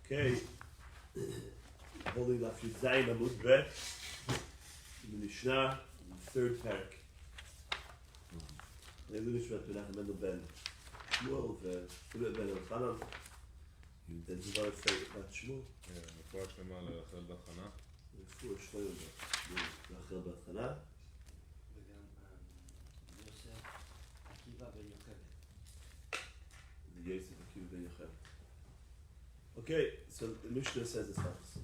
Okay, holding Daf Yomi Amud Bet in the Mishnah, in the third parak. Leilu Nishmat Menachem Mendel Ben Shmuel Philip Ben Elchanan. Then you want to say about Shmuel? רפואה שלמה לרחל בת חנה. רפואה שלמה לרחל בת חנה. וגם יוסף עקיבא בן יוכבד. Yosef Akiva Ben Yocheved. Okay, so the Mishnah says as follows: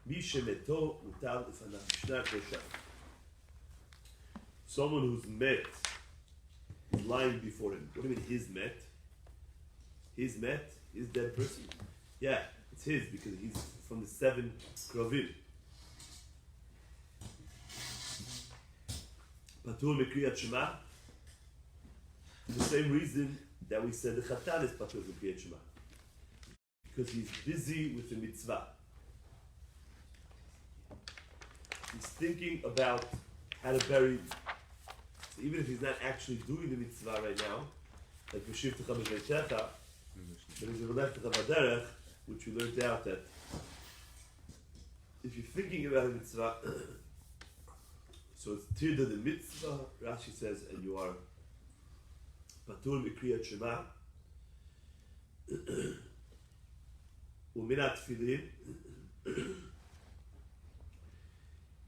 Mi shemeto mutar ufanav Mishnah Kosher. Someone who's met is lying before him. What do you mean his met? His met? His dead person? Yeah, it's his because he's from the 7 Krovim. Patur mekriyat Shema. For the same reason that we said the Chatan is Patur mekriyat Shema. Because he's busy with the mitzvah. He's thinking about how to bury. So even if he's not actually doing the mitzvah right now, like V'shivtecha b'veitecha, but he's V'lechtecha b'derech, which we learned out that if you're thinking about a mitzvah, so it's tirda the mitzvah, Rashi says, and you are Patur mikriyat Shema, Uminat tefillin,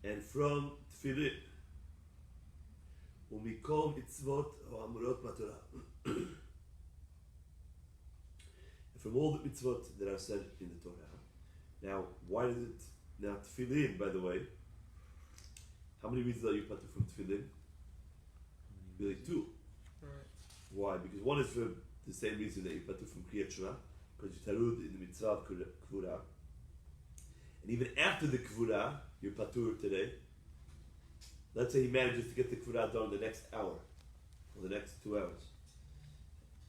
and from tefillin, umikol mitzvot ha'amurot b'Torah, and from all the mitzvot that are said in the Torah. Now, why is it now tefillin? By the way, how many reasons are you patur from tefillin? Really 2. Right. Why? Because one is for the same reason that you patur from kriyat Shema, because you tarud in the mitzvah of kvura, and even after the kvura, you're patur today. Let's say he manages to get the kvura done the next hour, or the next 2 hours.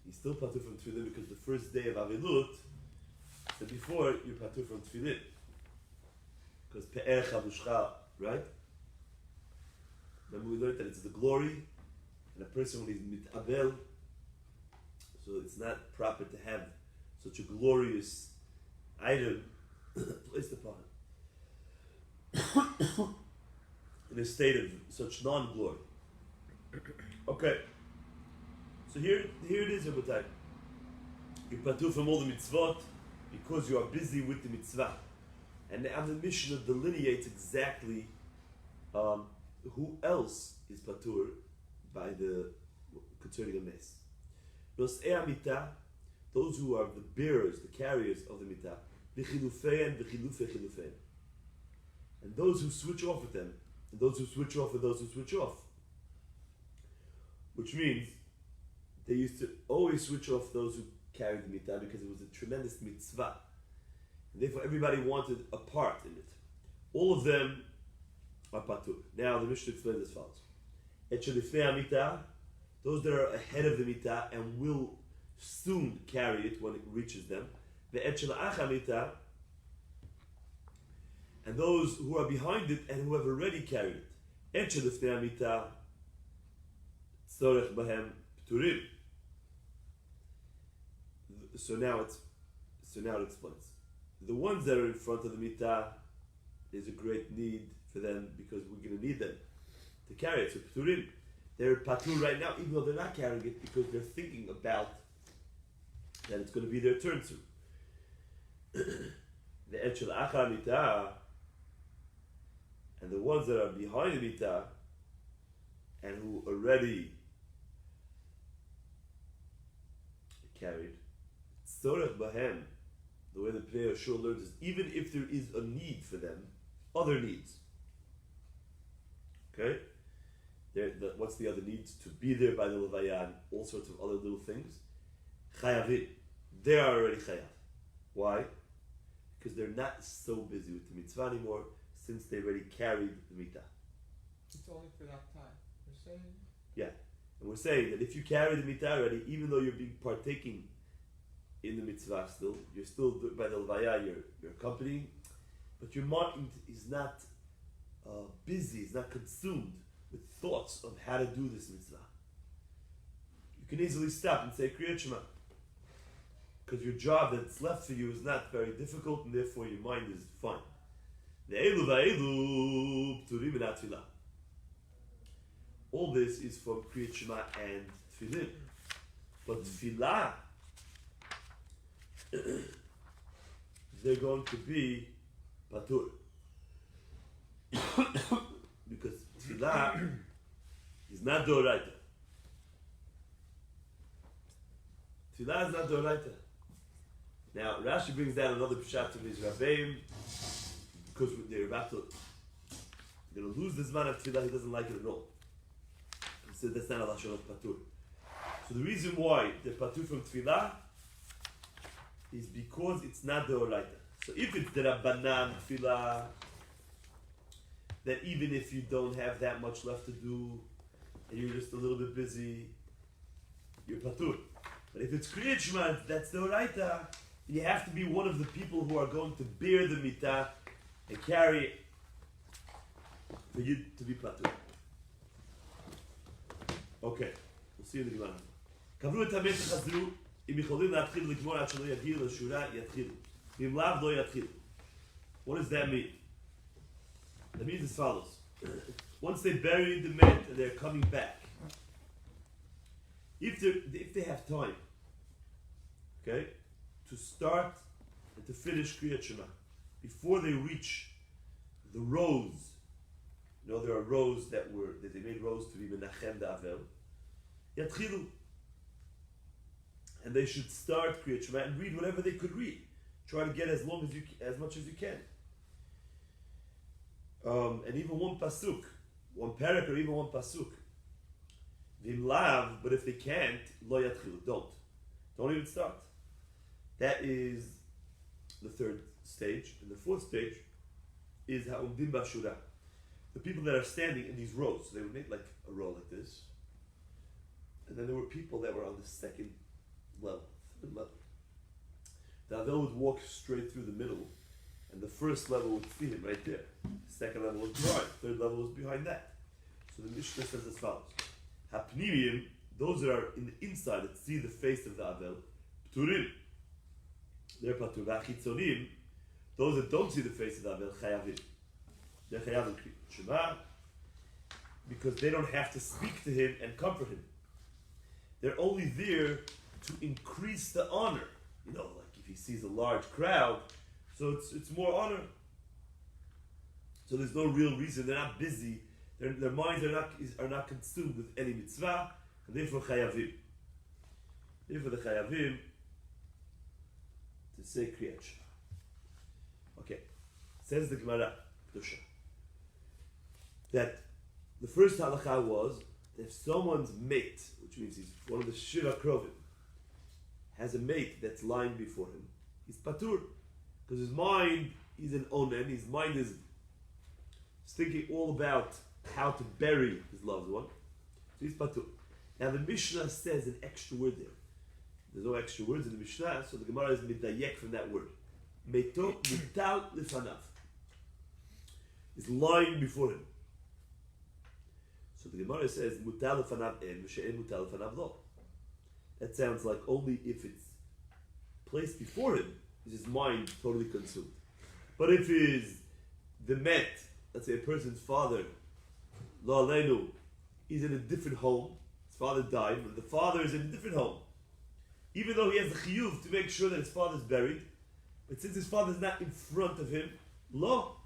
He's still patur from tefillin because the first day of Avilut, said before, you're patur from tefillin. Because pe'er chavushcha, right? Remember we learned that it's the glory, and a person when he's mitabel, so it's not proper to have such a glorious item placed upon him in a state of such non-glory. Okay, so here it is, Rabbatai. You patur from all the mitzvot because you are busy with the mitzvah, and now the Mishnah delineates exactly who else is patur by the concerning a mess. Nos'ei hamita, those who are the bearers, the carriers of the mitah, v'chilufein v'chilufei chilufein, and those who switch off with them, and those who switch off with those who switch off. Which means they used to always switch off those who carried the mitah because it was a tremendous mitzvah, and therefore everybody wanted a part in it. All of them are patur. Now the Mishnah explains as follows: Et shelifnei mitah, those that are ahead of the mitah and will soon carry it when it reaches them. The et shela'ach mitah, and those who are behind it and who have already carried it. Et shelifnei mitah tzorech bahem pturim. So now it explains. The ones that are in front of the mitah, there's a great need for them because we're going to need them to carry it. So pturim, they're patur right now, even though they're not carrying it, because they're thinking about that it's going to be their turn soon. The etchel achar mitah, and the ones that are behind the mitah and who already carried, tzorech bahem, the way the Pnei Yoshua learns is even if there is a need for them, other needs. Okay? What's the other needs? To be there by the Levaya and all sorts of other little things. Chayavim. They are already chayav. Why? Because they're not so busy with the mitzvah anymore since they already carried the mitah. It's only for that time. You're saying? Yeah. And we're saying that if you carry the mitah already, even though you're partaking in the mitzvah still, you're still by the Levaya, you're accompanying, but your mind is not busy, is not consumed with thoughts of how to do this mitzvah. You can easily stop and say Kriyat Shema. because your job that's left for you is not very difficult, and therefore your mind is fine. Ve'elu va'elu pturim min atfilah. All this is from Kriyat Shema and Tefillin. But Tefillah, they're going to be patur. Because Tefillah is not Doraita. Tefillah is not Doraita. Now, Rashi brings down another pshat from his Rabbeim, because they're about to, they're going to lose this man of Tefillah, he doesn't like it at all. He said that's not a Lashon of patur. So the reason why they're patur from Tefillah is because it's not the Oraita. So if it's the Rabbanan Tefillah, then even if you don't have that much left to do, and you're just a little bit busy, you're patur. But if it's Kriyat Shema, that's the Oraita, you have to be one of the people who are going to bear the mitah and carry it for you to be patur. Okay, we'll see you in the Gemara. קבלו את המת וחזרו, אם יכולים להתחיל לגמור עד שלא יגיעו לשורה, יתחילו. ואם לאו, לא יתחילו. What does that mean? That means as follows. Once they buried the mat and they're coming back, if they have time, okay, to start and to finish Kriyat Shema, before they reach the rows, you know there are rows that they made rows to be Menachem Da'avel, Yatchilu. And they should start Kriyat Shema and read whatever they could read. Try to get as much as you can. And even one pasuk, one parak or even one pasuk. Vim lav, but if they can't, lo yatchilu, don't even start. That is the third stage, and the fourth stage is ha'umdim b'ashura. The people that are standing in these rows. So they would make like a row like this, and then there were people that were on the second level, third level. The Avel would walk straight through the middle, and the first level would see him right there. The second level was behind, third level was behind that. So the Mishnah says as follows: Hapnimim, those that are in the inside that see the face of the Avel, Pturim, they're patur. V'achitzonim, those that don't see the face of the Avel, Chayavim. They're Chayavim Shema, because they don't have to speak to him and comfort him. They're only there to increase the honor. You know, like if he sees a large crowd, so it's more honor. So there's no real reason. They're not busy. Their minds are not consumed with any mitzvah, and therefore chayavim. Therefore the chayavim to say kriyat shema. Okay, says the Gemara Kedusha that the first halakha was that if someone's mate, which means he's one of the Shiva Krovim, has a mate that's lying before him, he's patur. Because his mind, he's an onen, his mind is thinking all about how to bury his loved one. So he's patur. Now the Mishnah says an extra word there. There's no extra words in the Mishnah, so the Gemara is midayek from that word. Meto mutal lifanav. He's lying before him. So the Gemara says mutal lifanav en, she'en mutal lifanav lo. That sounds like only if it's placed before him is his mind totally consumed. But if the met, let's say a person's father, lo aleinu, he's in a different home, his father died, but the father is in a different home. Even though he has the chiyuv to make sure that his father's buried, but since his father's not in front of him, lo,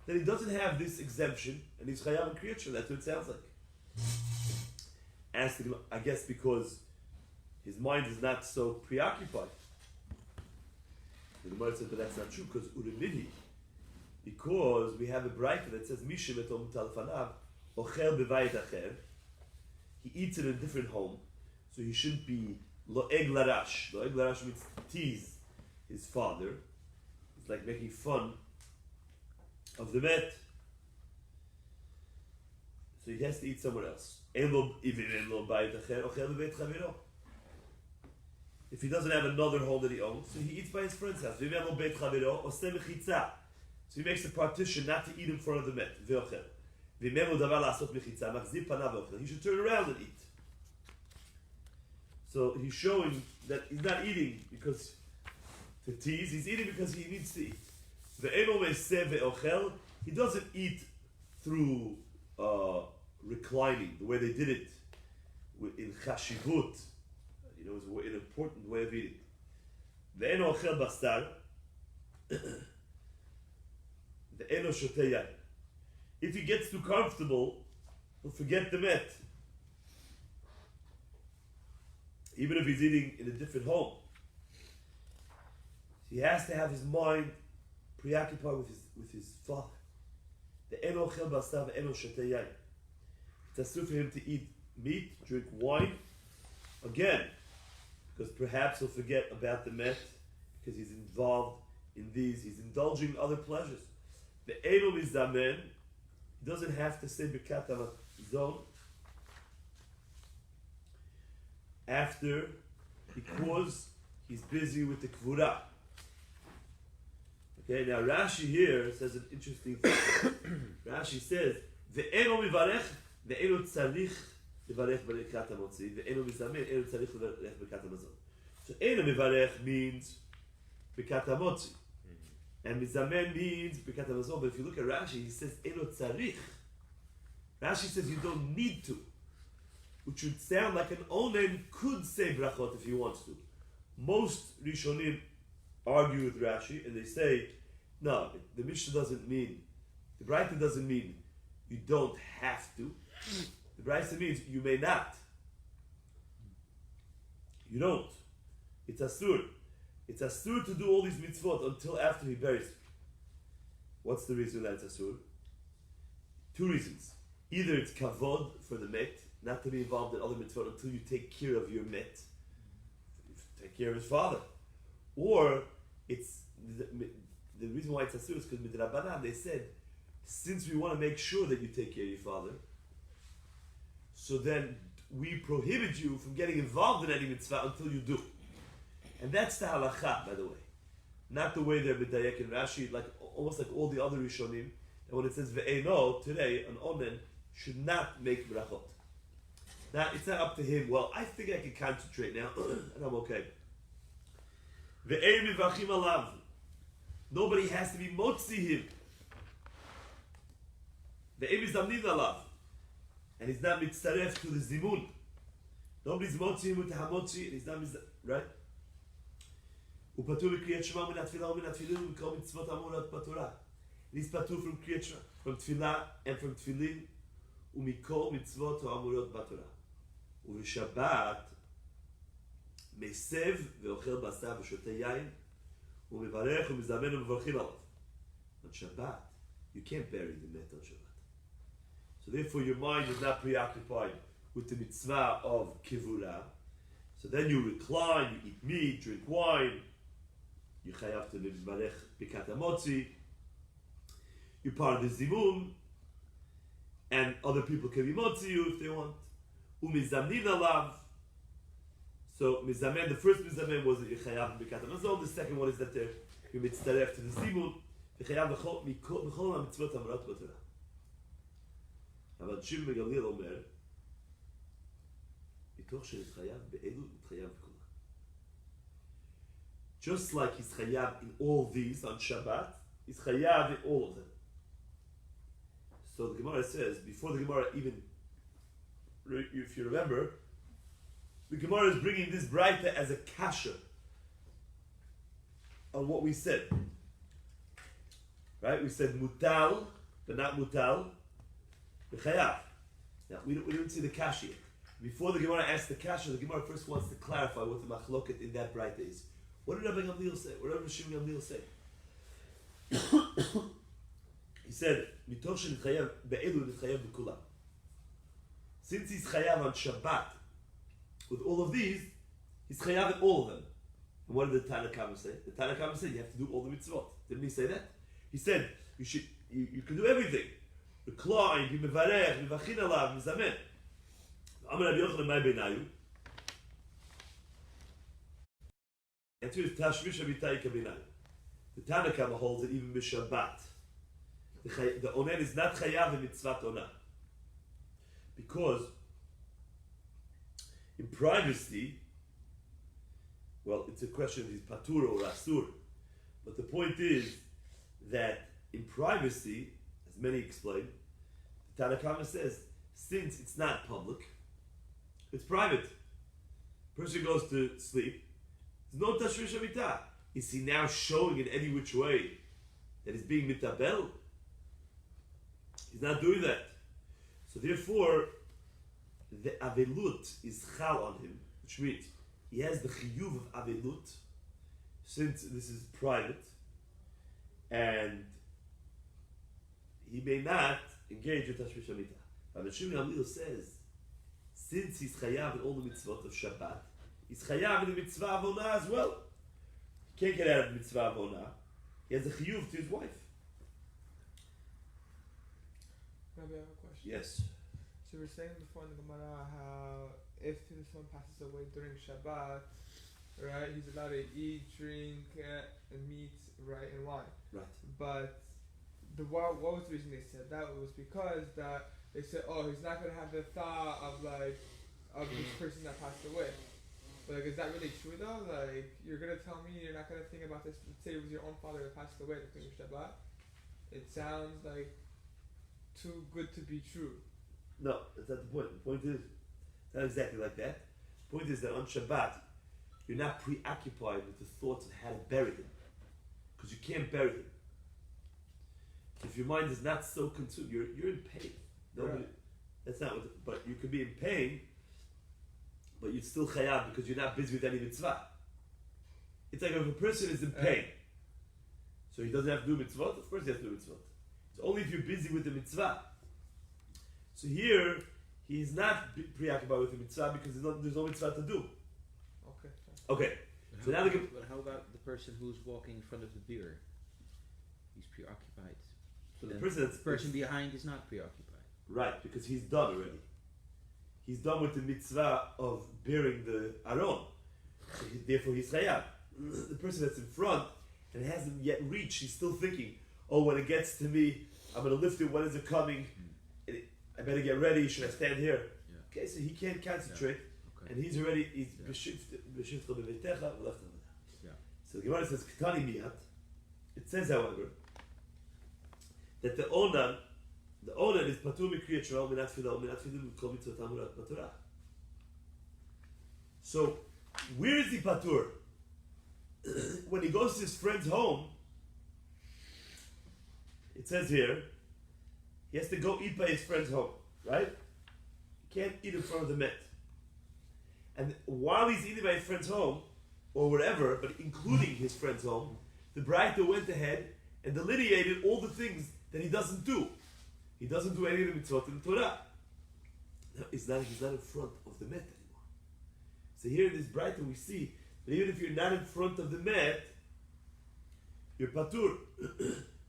then he doesn't have this exemption, and he's chayav and kriyat shema. That's what it sounds like. I guess because his mind is not so preoccupied. The Gemara says, but that's not true, because urimini, because we have a braita that says mishim etom talfanav ochel bevayit acher. He eats in a different home, so he shouldn't be lo'eg larash. Lo'eg larash means tease his father. It's like making fun of the met. So he has to eat somewhere else. If he doesn't have another home that he owns, so he eats by his friend's house. So he makes a partition not to eat in front of the met. He should turn around and eat. So he's showing that he's not eating because to tease. He's eating because he needs to eat. He doesn't eat through reclining, the way they did it in chashivut. You know, it's an important way of eating. Ve'eno ochel basar. Ve'eno shoteh yain. If he gets too comfortable, he'll forget the met. Even if he's eating in a different home. He has to have his mind preoccupied with his father. Ve'eno ochel basar ve'eno shoteh yain. It's asur for him to eat meat, drink wine, again, because perhaps he'll forget about the met, because he's involved in these, he's indulging in other pleasures. The Eino Mizamen, he doesn't have to say Birkat Hamazon after, because he's busy with the Kvura. Okay, now Rashi here says an interesting thing. Rashi says, the Eino Mivarech, the Eino Tzarich, Mivarech Birkat Hamotzi, the Eino Mizamen, Eino Tzarich Mivarech Birkat Hamazon. So Eino Mivarech means Birkat Hamotzi. And Mizamen means Birkat Hamazon. But if you look at Rashi, he says Eino Tzarich. Rashi says you don't need to. Which would sound like an Onen could say berachot if he wants to. Most Rishonim argue with Rashi and they say, no, the Mishnah doesn't mean, the Braita doesn't mean you don't have to. The Braita means you may not. You don't. It's asur. It's asur to do all these mitzvot until after he buries you. What's the reason that it's asur? Two reasons. Either it's kavod for the met, not to be involved in other mitzvot until you take care of your met. Take care of his father. Or it's the reason why it's asur is because midrabanan they said, since we want to make sure that you take care of your father, so then we prohibit you from getting involved in any mitzvah until you do. And that's the halakha, by the way. Not the way they're medayek in Rashi, like almost like all the other Rishonim. And when it says ve'eno, today, an onen should not make berachot. Now, it's not up to him, well, I think I can concentrate now, and I'm okay. Ve'en mivachim alav. Nobody has to be motzi him. Ve'en mizamnin alav. And he's not mitzaref to the zimun. Nobody's motzi him with the hamotzi, and he's not right? Upatur kriyat shema min atfilah min atfilin u'kol mitzvot amurat patura. And he's patur from kriyat shema, from tfilah and from tfilin, u'mikol mitzvot amurot patura. U'v'shabbat mesev ve'ochel basar v'shoteh yain u'mevarech u'mizamen u'mevarchim alav. On Shabbat, you can't bury the met on Shabbat. So therefore your mind is not preoccupied with the mitzvah of kivura. So then you recline, you eat meat, drink wine, you chayav to mivarech birkat hamotzi, you're part of the zimun, and other people can be motzi you if they want. Umizamnin alav. So mizamen, the first mizamen was that you chayav birkat hamazon. The second one is that you're mitzaref to the zimun. You chayav b'chol hamitzvot amorot b'torah. אבל שמעון בן אומר, מתוך שנתחייב באלו נתחייב בכולם. Just like he's chayav in all these on Shabbat, he's chayav in all of them. So the Gemara says, before the Gemara even, if you remember, the Gemara is bringing this Braita as a kasha on what we said. Right? We said mutal, but not mutal. Now, we didn't see the kasha yet. Before the Gemara asks the kasha, the Gemara first wants to clarify what the machloket in that Braita is. What did Rabbi Gamliel say? What did Rabbi Shimon Gamliel say? He said, "Mitoch shenitchayev be'elu nitchayev b'kulam." Since he's chayav on Shabbat with all of these, he's chayav in all of them. And what did the Tanna Kama say? The Tanna Kama said you have to do all the mitzvot. Didn't he say that? He said you can do everything. Recline, you mevarech, mivachin alav, mizamen. Amar Rabbi Yochanan mai beinayu. Answer is tashmish abitai kabeinayu. The Tanna Kama holds that even b'Shabbat, the onen is not chayav in mitzvat onah, because in privacy Well, it's a question of he's patur or asur. But the point is that in privacy, as many explain, the Tanna Kama says, since it's not public, it's private. Person goes to sleep, there's no tashrish amita. Is he now showing in any which way that he's being mitabel? He's not doing that. So therefore, the avelut is chal on him, which means he has the chiyuv of avelut, since this is private, and he may not engage in tashrish amita. Rabbi Shimon Gamliel says, since he's chayav in all the mitzvot of Shabbat, he's chayav in the mitzvah avona as well. He can't get out of the mitzvah avona. He has a chiyuv to his wife. Rabbi, I have a question. Yes. So we were saying before in the Gemara how if someone passes away during Shabbat, right, he's allowed to eat, drink, and meat, right, and wine. Right. But what was the reason they said that? It was because that they said, oh, he's not going to have the thought of this person that passed away. But like, is that really true though? Like, you're going to tell me you're not going to think about this? Let's say it was your own father that passed away at the Shabbat. It sounds like too good to be true. No, that's not the point. The point is, it's not exactly like that. The point is that on Shabbat, you're not preoccupied with the thoughts of how to bury him. Because you can't bury him. So if your mind is not so consumed, you're in pain. Nobody, Right. That's not what, but you could be in pain, but you're still chayav because you're not busy with any mitzvah. It's like if a person is in pain, so he doesn't have to do mitzvot, of course he has to do mitzvot. It's only if you're busy with the mitzvah. So here, he's not preoccupied with the mitzvah because there's no mitzvah to do. Okay. Okay. So now But how about the person who's walking in front of the beer? He's preoccupied. so the Then person that's the person behind is not preoccupied. right, because he's done already. He's done with the mitzvah of bearing the aron. So therefore he's chayav. The person that's in front and hasn't yet reached, he's still thinking, oh, when it gets to me, I'm going to lift it, when is it coming? I better get ready, should I stand here? Yeah. Okay, so he can't concentrate, Okay. and he's already, he's Yeah. b'shivcha b'veitecha, v'lechta v'da. Yeah. So the Gemara says, Ketani miyat. It says, however, that the onan is patur mikriyat shema, minat filah, minat filah, mikol mitzvot amurat maturah. So, where is the patur? When he goes to his friend's home, it says here, he has to go eat by his friend's home, right? He can't eat in front of the met. And while he's eating by his friend's home, or wherever, but including his friend's home, the Braita went ahead and delineated all the things that he doesn't do. He doesn't do any of the mitzvot in the Torah. Now, he's not in front of the met anymore. So here in this Braita we see that even if you're not in front of the met, you're patur.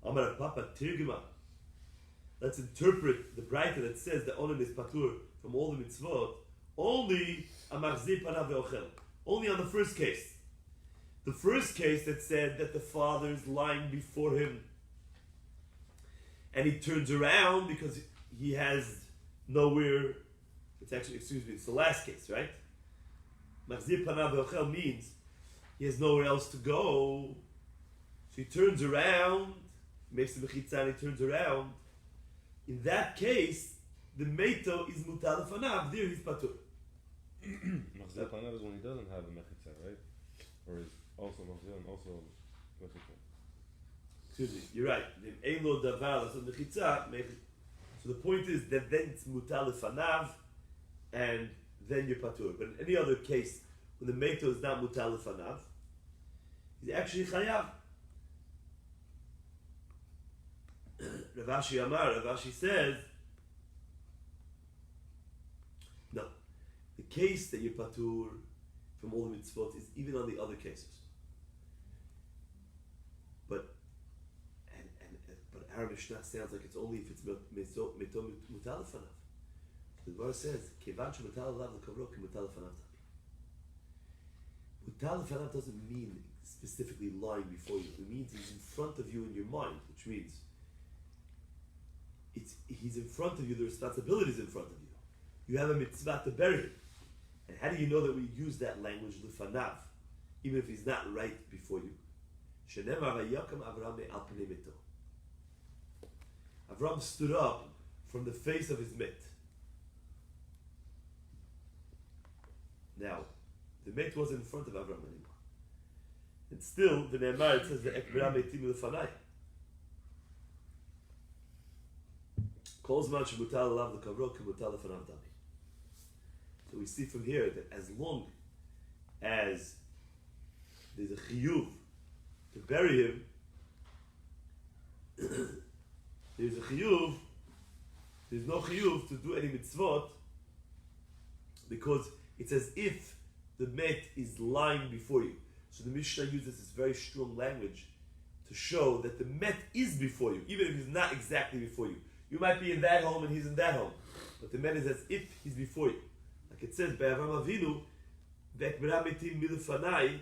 Amar Papa Tirgima. Let's interpret the Braita that says that onan is patur from all the mitzvot only amachzir panav ve'ochel. Only on the first case. The first case that said that the father's lying before him and he turns around because he has nowhere. It's the last case, right? Machzir panav ve'ochel means he has nowhere else to go. So he turns around, makes the mechitza and he turns around. In that case, the meito is mutal lefanav, there he's patur. Machzir panav is when he doesn't have a mechitza, right? Or is also machzir and also mechitza. Excuse me, you're right. Ein lo davar l'asot mechitza. So the point is that then it's mutal lefanav, and then you're patur. But in any other case, when the meito is not mutal lefanav, he's actually chayav. Ravashi says, no, the case that you're patur from all the mitzvot is even on the other cases. But our Mishnah sounds like it's only if it's mutal lefanav. The Gemara says, "Kevan shemutal alav l'kavro kemutal lefanav tabi." Mutal lefanav doesn't mean specifically lying before you. It means he's in front of you in your mind, which means he's in front of you, the responsibility is in front of you. You have a mitzvah to bury him. And how do you know that we use that language, lefanav? even if he's not right before you. Avram stood up from the face of his met. Now, the met wasn't in front of Avram anymore. And still, the Ne'emar, it says the Ekbera Meitim Lefanai. Kol zman shemutar alav lekavro kemutar lefanav dami. So we see from here that as long as there's a chiyuv to bury him, there's no chiyuv to do any mitzvot, because it's as if the met is lying before you. So the Mishnah uses this very strong language to show that the met is before you, even if he's not exactly before you. You might be in that home and he's in that home, but the met is as if he's before you. Like it says, Be'avam Avinu, Ve'ekbera metim milefanai,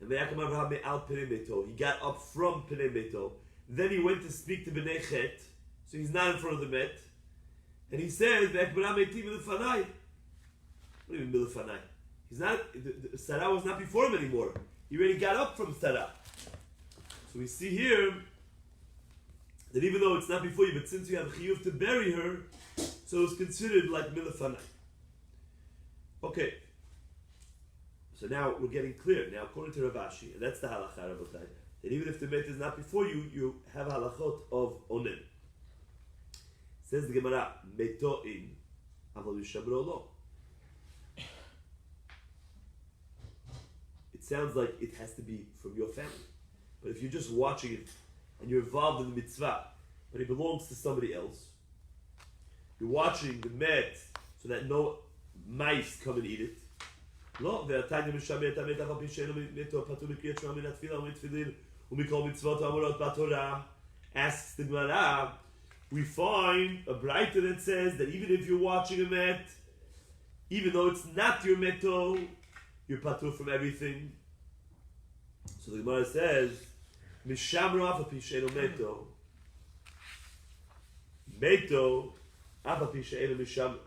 and Ve'akam Avraham me'al Penei Beito. He got up from Penei Beito. Then he went to speak to Bnei Chet, so he's not in front of the met. And he says, Ve'ekbera metim milefanai. What do you mean milefanai? He's not, the Sarah was not before him anymore. He already got up from Sarah. So we see here that even though it's not before you, but since you have a chiyuv to bury her, so it's considered like milefanai. Okay. So now we're getting clear. Now according to Rav Ashi, and that's the halacha, Rabotai, that even if the met is not before you, you have halachot of onen. Says the Gemara, meto'in, aval yishamro lo. It sounds like it has to be from your family. But if you're just watching it and you're involved in the mitzvah, but it belongs to somebody else, you're watching the met so that no mice come and eat it. לא, והתניא משמר את המת אף על פי שאינו מתו פטור מקריאת שמע מן התפילה ומתפילין ומכל מצוות האמורות בתורה. Asks the Gemara, we find a braita that says that even if you're watching a met, even though it's not your meto, you're patur from everything. So the Gemara says, Mishamro af al pi she'eino meto, meto af al pi she'eino mishamro.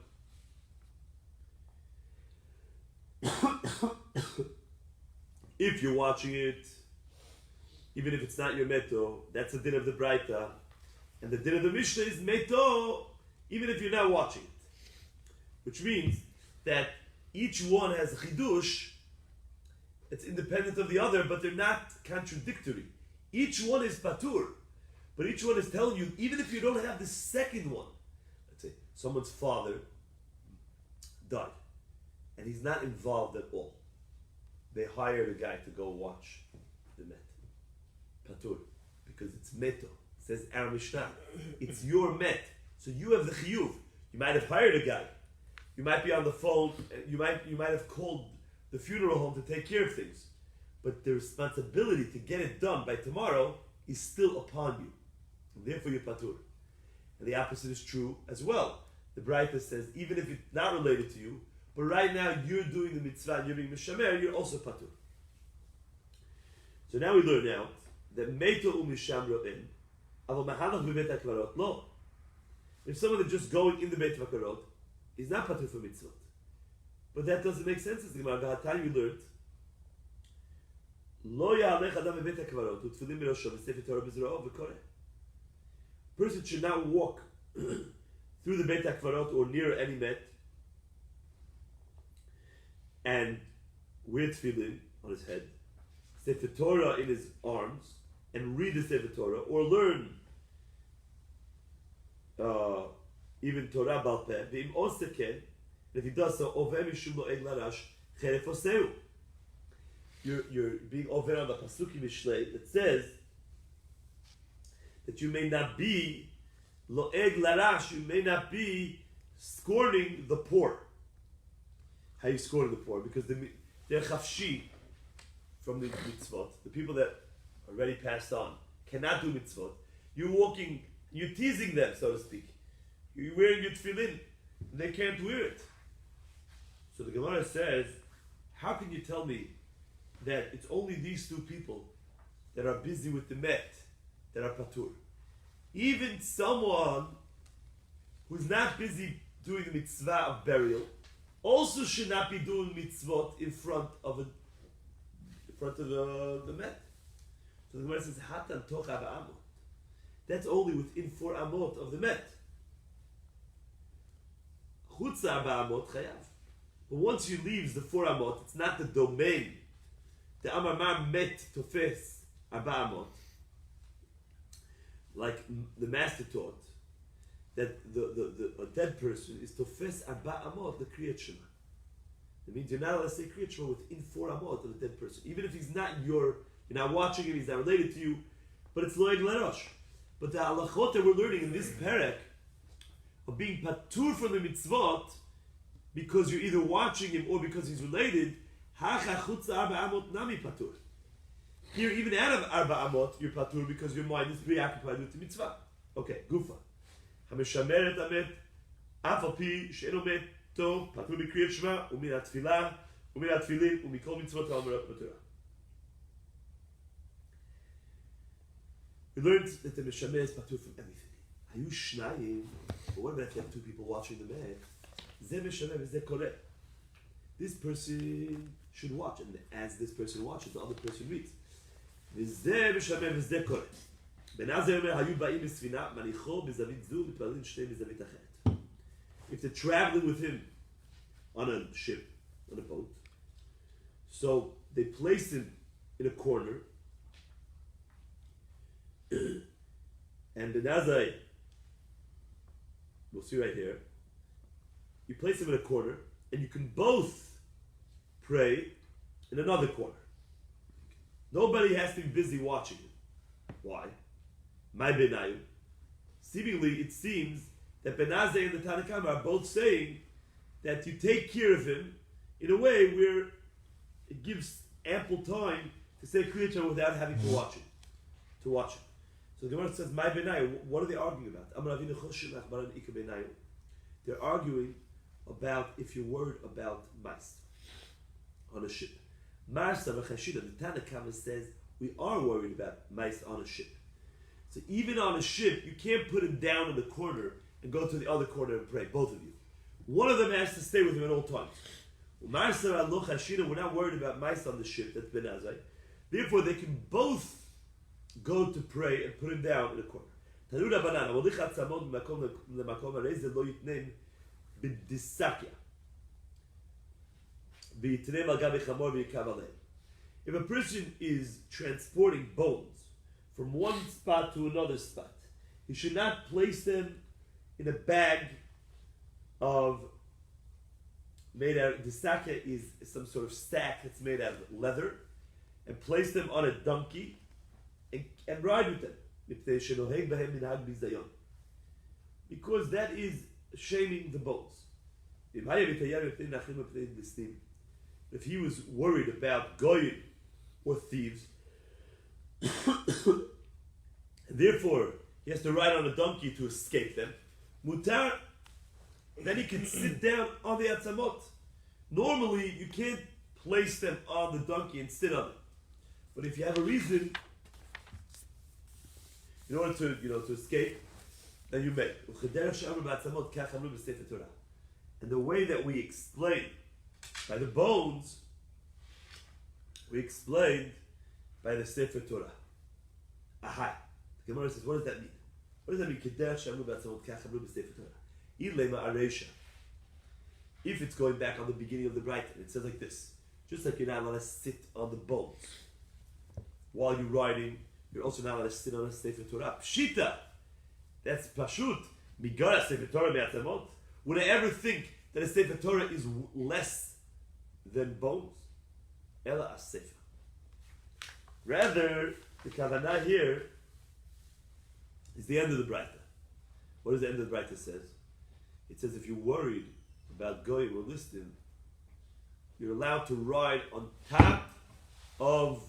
If you're watching it, even if it's not your meto, that's the din of the braita, and the din of the Mishnah is meto, even if you're not watching it, which means that each one has chidush. It's independent of the other, but they're not contradictory. Each one is patur, but each one is telling you, even if you don't have the second one, let's say someone's father died, and he's not involved at all. They hired a guy to go watch the met. Patur. Because it's meto. It says our Mishnah. It's your met. So you have the chiyuv. You might have hired a guy. You might be on the phone. You might have called the funeral home to take care of things. But the responsibility to get it done by tomorrow is still upon you. And therefore you're patur. And the opposite is true as well. The Braita says, even if it's not related to you, but right now you're doing the mitzvah and you're being mishamer, you're also patur. So now we learn out that meito u'mishamro in, aval mahalach b'beit hakvarot lo. If someone is just going in the beit hakvarot, he's not patur for mitzvot. But that doesn't make sense. As the Gemara V'hatani we learned, lo ya'alech adam b'beit hakvarot u'tfilim b'rosho v'sefer Torah b'zro'o v'koreh. Person should not walk through the beit hakvarot or near any met and wear tefillin on his head, Sefer Torah in his arms, and read the Sefer Torah, or learn even Torah Bal Peh, ve'im oseken, and if he does so, over mishum lo'eg larash, cheref oseu. You're being over on the Pasuki Mishlei that says that you may not be lo'eg larash, you may not be scorning the poor. How you scorning the poor? Because they're chafshi from the mitzvot. The people that already passed on cannot do mitzvot. You're walking, you're teasing them, so to speak. You're wearing your tefillin, and they can't wear it. So the Gemara says, how can you tell me that it's only these two people that are busy with the met, that are patur? Even someone who's not busy doing the mitzvah of burial, also should not be doing mitzvot in front of the Met. So the Gemara says, Hatan tocha ba'amot. That's only within 4 amot of the Met. Chutza ba'amot chayav. But once you leaves the 4 amot, it's not the domain. The Amar Met tofes aba'amot. Like the master taught, that a dead person is tofes aba'amot, the kriyat shema. That means you're not allowed to say kriyat shema within 4 amot of a dead person. Even if he's not you're not watching him, he's not related to you, but it's loeg lerosh. But the halachot that we're learning in this perek of being patur from the mitzvot because you're either watching him or because he's related, hacha chutza arba amot nami patur. Here, even out of arba amot, you're patur because your mind is preoccupied with the mitzvah. Okay, gufa. Hameshameret amet, afal pi she'eno met tov, patur b'kriyat shema, u'min atfilah, u'min atfilin, u'mikol mitzvot ha'omerat paturah. We learned that the Meshameh is patur from everything. Hayu shnayim, but what about if you have 2 people watching the man? Zeh Meshameh v'zeh koreh. This person should watch, and as this person watches, the other person reads. V'zeh Meshameh v'zeh koreh. Benazir omer hayu ba'im b'sfina, manicho b'zavit zu, v'tpalin shtei b'zavit achet. If they're traveling with him on a ship, on a boat, so they place him in a corner, and Benazai, we'll see right here, you place him in a corner, and you can both pray in another corner. Nobody has to be busy watching him. Why? My Benayu. Seemingly, it seems that Benazai and the Tanakhama are both saying that you take care of him in a way where it gives ample time to say Kriyat Shema without having to watch it. So the Gemara says, "My benayu." What are they arguing about? They're arguing about if you're worried about mice on a ship. Marsa v'chashina. The Tanakhama says we are worried about mice on a ship. So even on a ship, you can't put him down in the corner and go to the other corner and pray. Both of you. One of them has to stay with him at all times. Marsa v'chashina. We're not worried about mice on the ship. That's benazai. Therefore, they can both go to pray and put him down in a corner. Tanuda banana. If a person is transporting bones from one spot to another spot, he should not place them in a bag of made out. The sakya is some sort of stack that's made out of leather, and place them on a donkey and ride with them. Because that is shaming the bones. If he was worried about goyim or thieves, and therefore he has to ride on a donkey to escape them, mutar, then he can sit down on the atzamot. Normally you can't place them on the donkey and sit on it. But if you have a reason in order to escape, then you may. And the way that we explain by the bones, we explained by the Sefer Torah. Aha. The Gemara says, what does that mean? What does that mean? If it's going back on the beginning of the Brighton, it says like this. Just like you're not allowed to sit on the bones while you're riding, you're also not allowed to sit on a Sefer Torah. Pshita! That's Pashut. Migara Sefer Torah me'atamot. Would I ever think that a Sefer Torah is less than bones? Ela as Sefer. Rather, the Kavanah here is the end of the Braita. What does the end of the Braita says? It says if you're worried about going or listing, you're allowed to ride on top of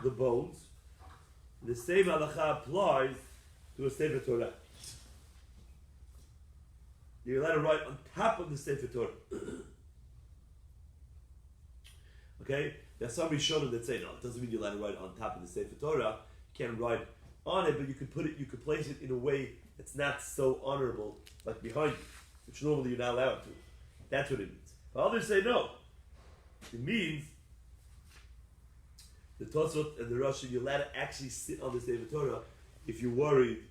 the bones. The same halacha applies to a Sefer Torah. You're allowed to ride on top of the Sefer Torah. Okay? There are some Rishonim that say, no, it doesn't mean you're allowed to ride on top of the Sefer Torah. You can't ride on it, but you could place it in a way that's not so honorable, like behind you, which normally you're not allowed to. That's what it means. Others say no. It means the Tosfot and the Rosh, you're allowed to actually sit on the Sefer Torah if you're worried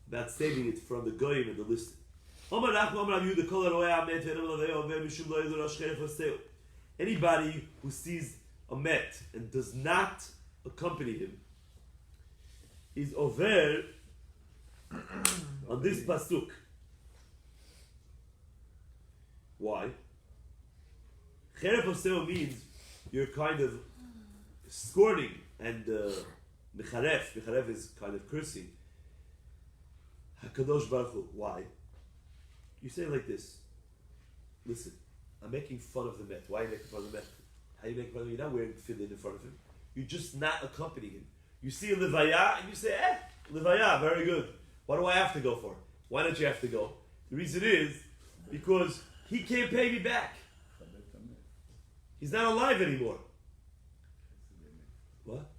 about saving it from the Goyim and the list. Anybody who sees a met and does not accompany him is over on this pasuk. Why? Cheref Oseo means you're kind of scorning and Mecharef is kind of cursing. HaKadosh Baruch Hu. Why? You say like this. Listen, I'm making fun of the Met. Why are you making fun of the Met? How are you making fun of him? You're not wearing tefillin in front of him. You're just not accompanying him. You see a Levaya and you say, Levaya, very good. What do I have to go for? Why don't you have to go? The reason is because he can't pay me back. He's not alive anymore. What?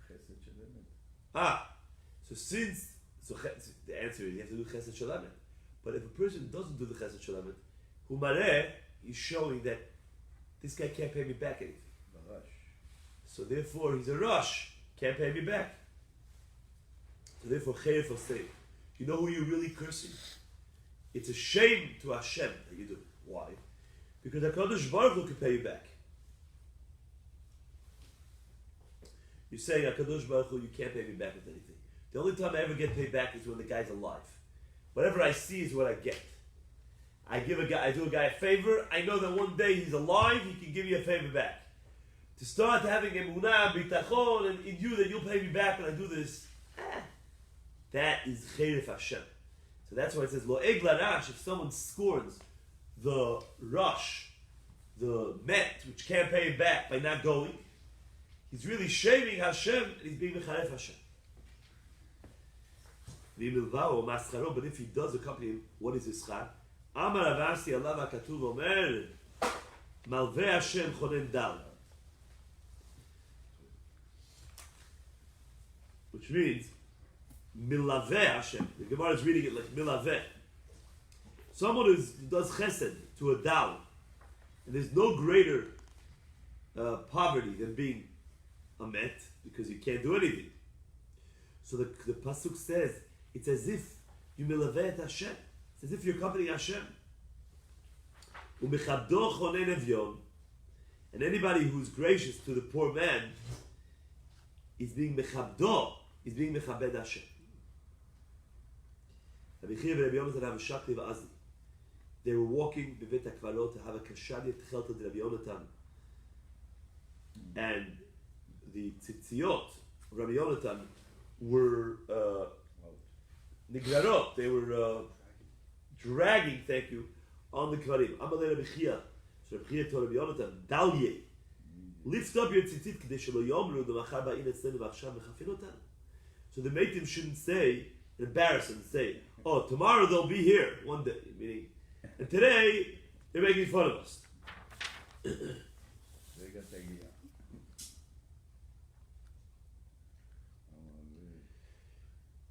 So the answer is you have to do chesed shalamet. But if a person doesn't do the chesed shalamet, humareh is showing that this guy can't pay me back anything. So therefore he's a rush, can't pay me back. So therefore cheref osei. You know who you're really cursing? It's a shame to Hashem that you do it. Why? Because HaKadosh Baruch Hu can pay you back. You're saying HaKadosh Baruch Hu, you can't pay me back with anything. The only time I ever get paid back is when the guy's alive. Whatever I see is what I get. I do a guy a favor, I know that one day he's alive, he can give me a favor back. To start having emunah, bitachon, and in you that you'll pay me back when I do this, that is cheref Hashem. So that's why it says, lo egla rash, if someone scorns the rush, the met, which can't pay him back by not going, he's really shaming Hashem and he's being mecharef Hashem. But if he does accompany him, what is his schar? Amar Avasi Allah HaKatuv Omer Malveh Hashem Chonen Dal, which means Milaveh Hashem. The Gemara is reading it like Milaveh. Someone who does chesed to a dal, and there's no greater poverty than being a met, because you can't do anything. So the pasuk says, it's as if you milaveh Hashem. It's as if you're accompanying Hashem. Umechabdo chonen evyon, and anybody who's gracious to the poor man is being mechabdo, is being mechabed Hashem. Rabbi Chia and Rabbi Yonatan have a shakli v'azi. They were walking b'vet hakvarot to have a kashadiyat chelta to Rabbi Yonatan, and the tzitziot of Rabbi Yonatan were nigrarot. They were dragging, thank you, on the kvarim. Amalei Rabbi Chia. So Rabbi Chia told Rabbi Yonatan, dalye, lift up your tzitzit k'dei shelo yomru d'machar ba'in etzlenu v'achshav mechafin otan. So the meitim shouldn't say, embarrass them, say, oh, tomorrow they'll be here, one day, meaning, and today they're making fun of us.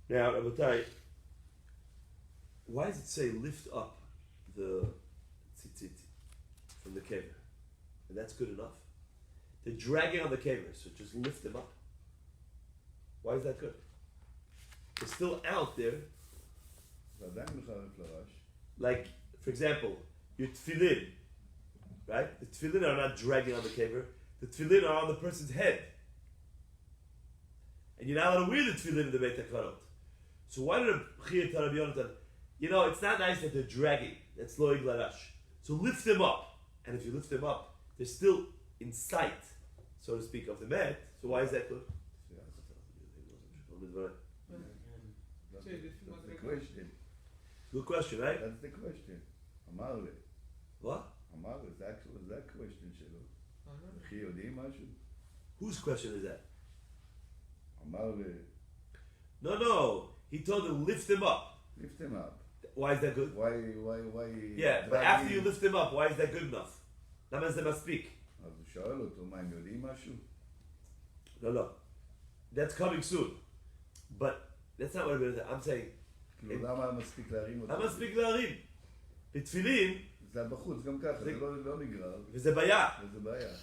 Now, Rabotai, why does it say lift up the tzitzit from the kever? And that's good enough. They're dragging on the kever, so just lift them up. Why is that good? They're still out there. Like, for example, your tefillin, right? The tefillin are not dragging on the kever. The tefillin are on the person's head. And you're not allowed to wear the tefillin in the Beit HaKvarot. So why did Chia tell Rabbi Yonatan, it's not nice that they're dragging. That's lo iglarash. So lift them up. And if you lift them up, they're still in sight, so to speak, of the mat. So why is that good? That's the question. Good question, right? That's the question. Amarle. What? Amarle, that question, Shelo. Whose question is that? Amarle. No. He told them lift them up. Lift them up. Why is that good? Why? Yeah, but after you lift them up, why is that good enough? Lama they must speak. אז הוא שואל אותו, מה הם יודעים משהו? No. That's coming soon. But that's not what I'm saying. כאילו, למה מספיק להרים אותו? למה מספיק להרים? בתפילין, זה בחוץ, גם ככה, זה לא נגרר, וזה בעיה. וזה בעיה.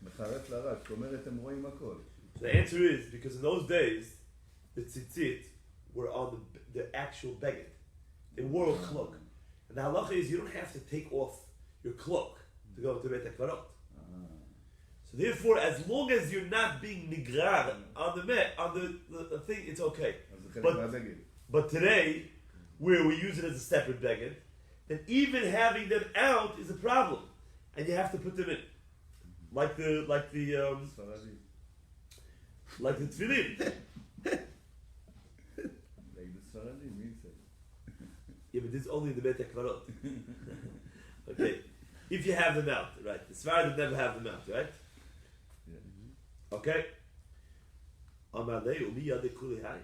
מחרף לרש, זאת אומרת, הם רואים הכל. The answer is because in those days, the tzitzit were on the actual beged. They wore a cloak. And the halacha is you don't have to take off your cloak to go to Beit HaKvarot. So therefore, as long as you're not being nigrar on the thing, it's okay. אז זה חלק But- מהבגד. But today, where we use it as a separate beged, then even having them out is a problem, and you have to put them in, like the ספרדי. tefillin. נגד ספרדי, מי זה? Yeah, but this is only the Beit HaKvarot. Okay, if you have them out, right? The Sfaradim never have them out, right? Okay. Amalei umi yadei kuli hai.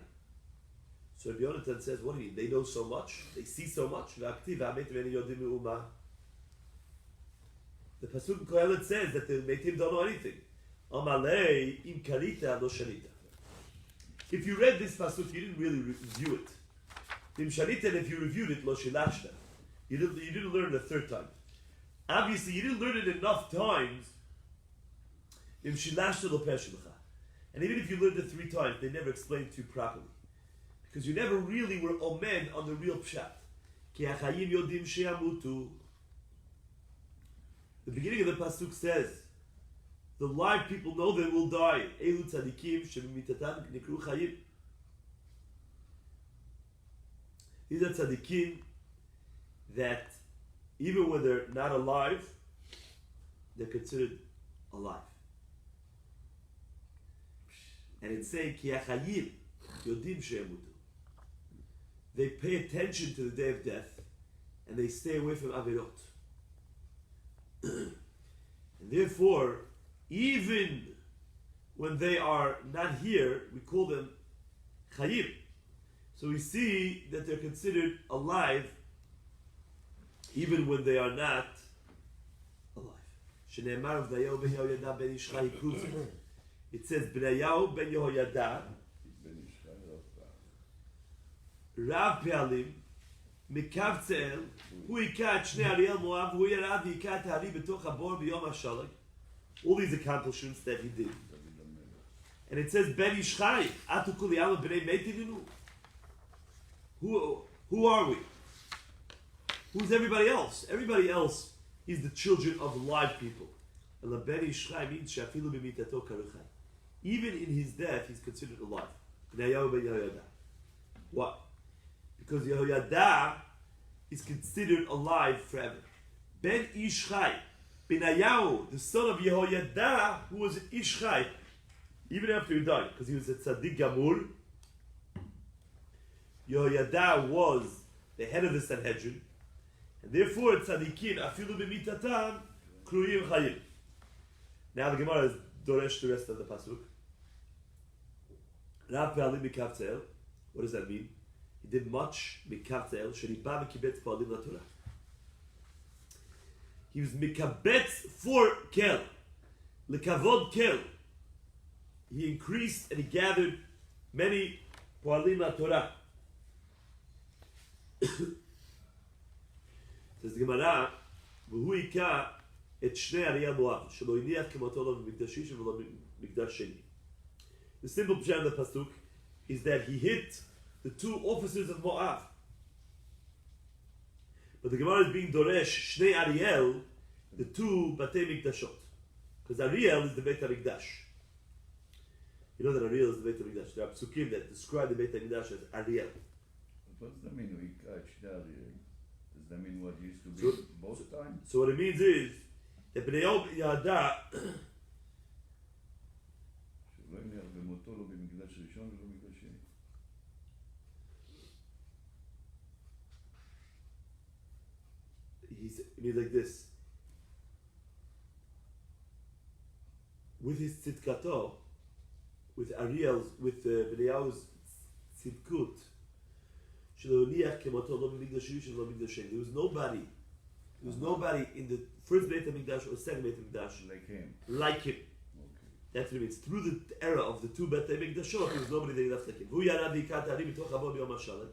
So Rabbi Yonatan says, what do you mean? They know so much, they see so much. V'aktiv ha'meitim eni yodim me'uma. The pasuk in Kohelet says that the meitim don't know anything. Amalei im karita lo shanita. If you read this pasuk, you didn't really review it. Im shanita, and if you reviewed it, lo shilashta. You didn't learn it a third time. Obviously, you didn't learn it enough times. Im shilashta lo peshimcha. And even if you learned it 3 times, they never explained it to you properly. Because you never really were omen on the real pshat. Ki hachayim yodim sheyamutu. The beginning of the pasuk says, the live people know they will die. Elu tzadikim shemimitatam nikru chayim. These are tzadikim that even when they're not alive, they're considered alive. And it's saying ki hachayim yodim sheyamutu. They pay attention to the day of death, and they stay away from avirot. And therefore, even when they are not here, we call them chayim. So we see that they're considered alive, even when they are not alive. Shneimar v'dayahu ben Yehoyada ben Yishchai Kruzi. It says B'dayahu ben Yehoyada Rav Pe'alim Mikav Tze'el הוא היכה את שני אריאל מואב והוא ירד והיכה את הארי בתוך הבור ביום השלג. All these accomplishments that he did. And it says Ben Yishchai Atu kuli alma b'nei meitininu. Who are we? Who's everybody else? Everybody else is the children of live people. And the Ben Yishchai means shafilu b'mitato karuchai. Even in his death, he's considered alive. B'nayahu ben Yehoyada. What? Because Yehoyada is considered alive forever. Ben Ishchai, Benayahu, the son of Yehoyada, who was an Ishchai, even after he died, because he was a tzaddik gamur. Yehoyada was the head of the Sanhedrin, and therefore tzaddikin afilu b'mitatam kruyim chayim. Now the Gemara is doresh the rest of the pasuk. Rav Pe'alim Mikav Tze'el. What does that mean? He did much Mikav Tze'el sheriba mikibetz pa'alim laTorah. He was mikabetz for kel, lekavod kel. He increased and he gathered many pa'alim laTorah. Says the Gemara, והוא היכה את שני אריה מואב, שלא הניח כמותו לא במקדש איש ולא במקדש שני. The simple pshat of the pasuk is that he hit the 2 officers of Moab. But the Gemara is being doresh Shnei Ariel, the 2 Batei Mikdashot. Because Ariel is the Beit HaMikdash. You know that Ariel is the Beit HaMikdash. There are psukim that describe the Beit HaMikdash as Ariel. What does that mean? We catch that. Does that mean what used to be So- both times? So what it means is that Bnei Yehoyada, שלא הניח במותו לא במקדש ראשון ולא במקדש שני. it means like this. With his tzidkato, with Ariel's, with Bnei Yehoyada's tzidkut, שלא הניח כמותו לא במקדש ראשון ולא במקדש שני. There was nobody in the first Beit HaMikdash or second Beit HaMikdash Like him. like him. Okay. That's what it means. Through the era of the 2 Beit HaMikdashot, there was nobody that left like him. והוא ירד והיכה את הארי בתוך הבור ביום השלג.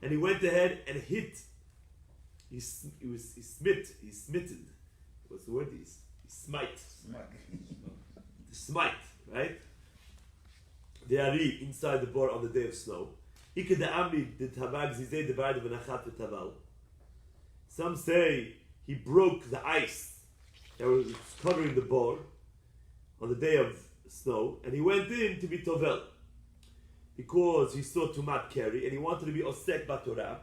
And he went ahead and hit He's smitten. What's the word? He smite. Smite, right? The Ari inside the bar on the day of snow. Some say he broke the ice that was covering the bar on the day of snow, and he went in to be Tovel because he saw Tumat Keri and he wanted to be Osek Batorah.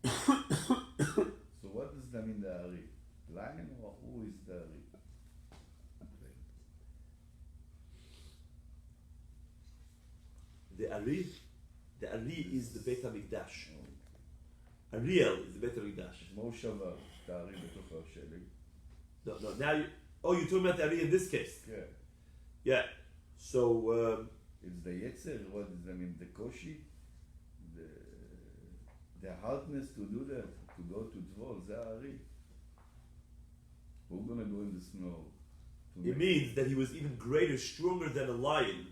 So what does that mean, the Ari? Lion, or who is the Ari? The Ari is the Beit HaMikdash. Ariel is the Beit HaMikdash. Moshavar, the Ari בתוך השלג. No, now you're talking about the Ari in this case. Yeah. Yeah. So, It's the Yetzer, what does that mean? The Koshi? The hardness to do that, to go to Tvol, the Ari. Who's gonna go in the snow? it means that he was even greater, stronger than a lion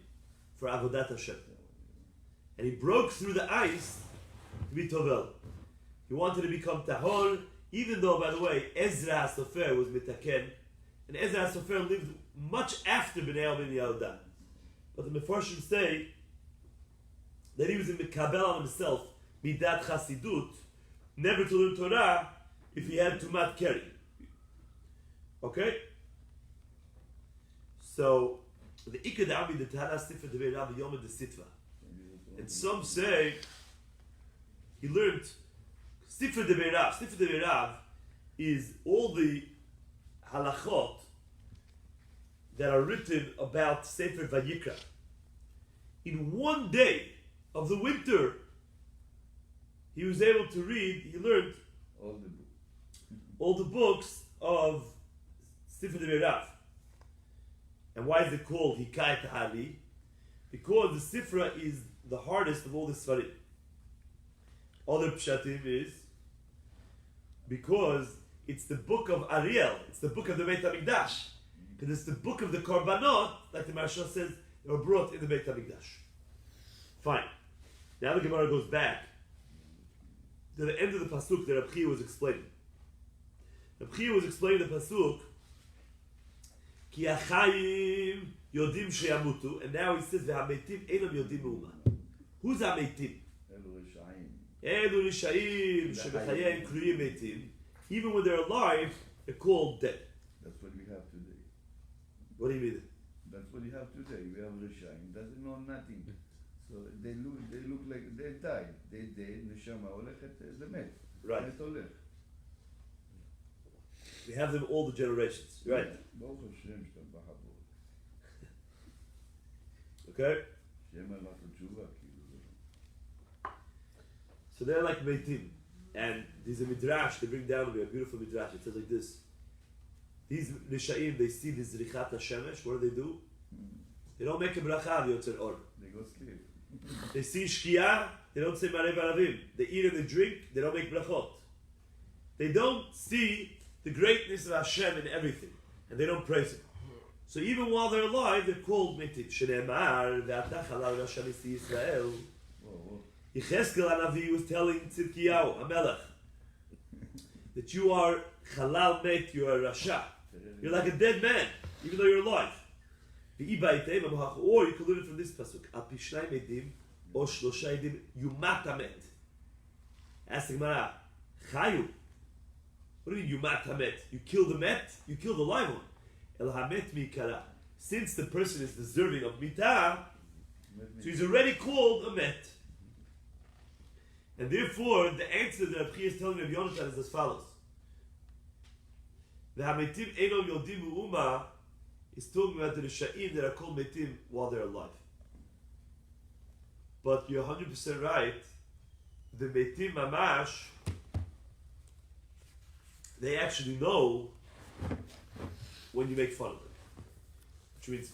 for Avodat Hashem. And he broke through the ice to be Tovel. He wanted to become Tahor, even though, by the way, Ezra HaSofer was Mitaken, and Ezra HaSofer lived much after Bnei Ben Yehuda. But the Mefarshim say that he was in Mikabel on himself, Midat Chasidut, never to learn Torah if he had Tumat Keri. Okay? So, the Ikad Ami, the Tahana Sifra Devei Rabbi Yom the Sitva. And some say he learned Sifra Devei Rav. Sifra Devei Rav is all the halachot that are written about Sefer Vayikra. In one day of the winter, he was able to read, he learned all the books of Sifra Devei Rav. And why is it called Hikayat Hari? Because the Sifra is the hardest of all the Sfarim. Other Pshatim is because it's the book of Ariel, it's the book of the Beit HaMikdash. Because it's the book of the Korbanot, like the Maharsha says, that were brought in the Beit HaMikdash. Fine. Now the Gemara goes back to the end of the Pasuk that Rabbi Chia was explaining. Rabbi Chia was explaining the Pasuk, Ki achayim yodim sheyamutu, and now he says, V'hametim einam yodim me'uma. Who's hametim? Elu rishayim shebechayim kriyim metim. Even when they're alive, they're called dead. That's what we have today. What do you mean? That's what you have today. We have Rishayim, doesn't know nothing. So they look like they died. They neshama הולכת, זה מת. Right. מת הולך. We have them all the generations. Right. ברוך השם שאתה בחבור. Okay? שם הלך לתשובה, כאילו. So they're like meitim. And there's a midrash, they bring down a beautiful midrash. It says like this. These Rishayim, they see this Richat HaShemesh. What do? They don't make a bracha v'yotzer or. They go sleep. They see Shkia, they don't say Marei Baravim. They eat and they drink, they don't make brachot. They don't see the greatness of Hashem in everything. And they don't praise Him. So even while they're alive, they're called Metit. Shneimar, ve'ata chalal Hashem isi Yisrael. Yecheskel HaNavi was telling Tzidkiyahu, HaMelech, that you are Chalal Met, you are Rasha. You're like a dead man, even though you're alive. Or you can learn it from this pasuk. Al pi shnai medim, or shlosha edim, yumat hamet. Ask the Gemara, Chayu. What do you mean yumat hamet? You kill the met, you kill the live one. El hamet mikara. Since the person is deserving of mitah, so he's already called a met. And therefore, the answer that Rabbi Chia is telling Rabbi Yonatan is as follows. The hametim enom yodim u'uma is talking about the Risha'im that are called metim while they're alive. But you're 100% right. The metim mamash, they actually know when you make fun of them. Which means,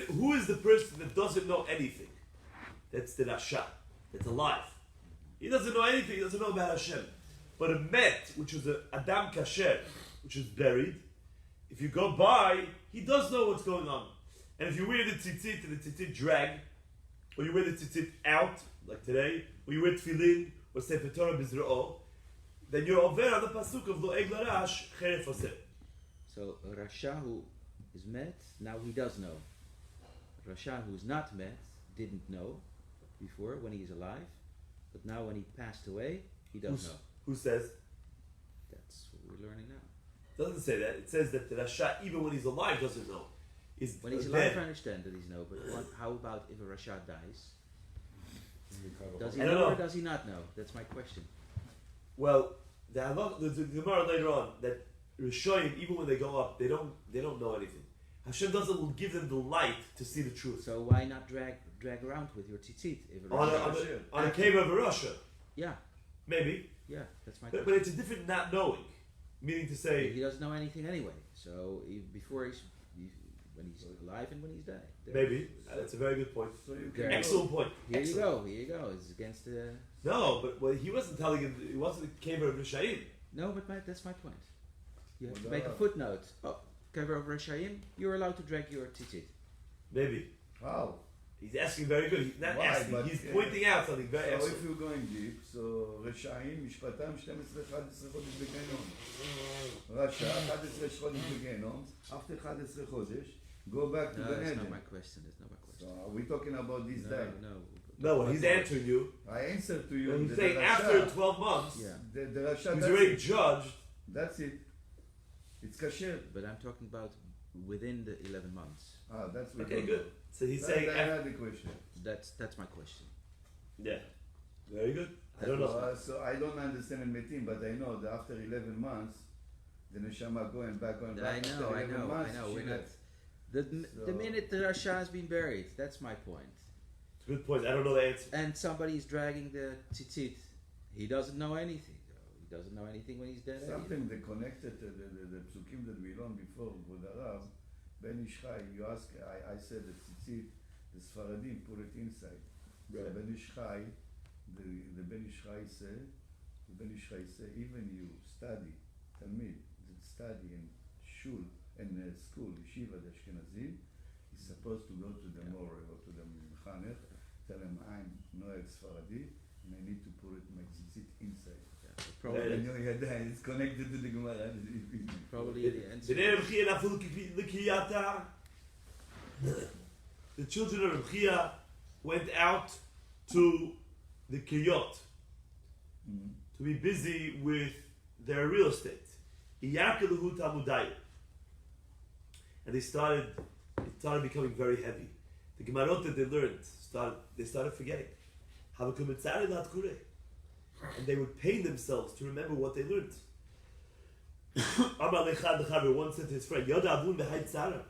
who is the person that doesn't know anything? That's the Rasha, that's alive. He doesn't know anything, he doesn't know about Hashem. But a met, which is a Adam Kasher, which is buried, if you go by, he does know what's going on. And if you wear the tzitzit and the tzitzit drag, or you wear the tzitzit out, like today, or you wear tefillin, or sefer Torah b'zra'o, then you're over on the pasuk of Lo'eg Larash Cheref Oseh. So Rasha who is met, now he does know. Rasha who's not met, didn't know before when he's alive, but now when he passed away, he does know. Who says? That's what we're learning now. It doesn't say that. It says that the Rasha, even when he's alive, doesn't know. When he's alive, I understand that he's no, but how about if a Rasha dies? Does he I don't know or know. does he not know? That's my question. Well, there's a Gemara later on that Rishoyim, even when they go up, they don't know anything. Hashem doesn't give them the light to see the truth. So why not drag around with your tzitzit? If a Rasha, On a cave of a Rasha, yeah, maybe. yeah, that's my But question. it's a different not knowing. Meaning to say, He doesn't know anything anyway. So when he's alive and when he's dead. maybe. That's a very good point. So you There. can Excellent point. Here Excellent. you go. It's against the. No, but he wasn't telling him, it wasn't a cave of Rishaim. No, but that's my point. You have to Well, make a footnote. Oh, cover over Rashayim, you're allowed to drag your tzitzit. Maybe. How? He's asking very good. He's not Why? asking, But, he's pointing out something very So excellent. if you're going deep, so רשעים משפטם 12-11 חודש בגיהנום. רשע 11 חודש בגיהנום, after 11 חודש, go back to No, the that's Eden. not my question. That's not my So question. are we talking about this day? No, he's answering you. I answered to you. When he's that saying the after Rasha- 12 months, Yeah, the Rasha, he's that's already it. judged. That's it. It's kasher. but I'm talking about within the 11 months. That's what Okay, good. So he's saying That's after. another question. That's my question. Yeah. Very good. I don't know. So I don't understand in Metim, but I know that after 11 months, the neshama going back. I After know. 11 months, We're she not. left. The So- minute the Rasha has been buried, that's my point. It's a good point. I don't know the answer. And somebody's dragging the tzitzit. He doesn't know anything. Though. He doesn't know anything when he's dead. either. Something that connected to the psukim that we learned before with Arab, Ben Ishchai, you ask, I said that tzitzit, the Sfaradim put it inside. So Right. Ben Ishchai, the Ben Ishchai say, even you study, Talmid, that study in shul, in school, yeshiva, the Ashkenazim, is supposed to go to the Moreh or to the Mechanech, tell him I'm Noel Sfaradi, and I need to put it, my tzitzit inside. Yeah, so probably, When you hear that, it's connected to the Gemara. probably the answer. The children of Rabchia went out to the Kiryot to be busy with their real estate. And it started becoming very heavy. The Gemarot that they learned started forgetting. And they would pain themselves to remember what they learned. Amar Lechad the Chaver once said to his friend, Yoda Avun Behayt Tzara.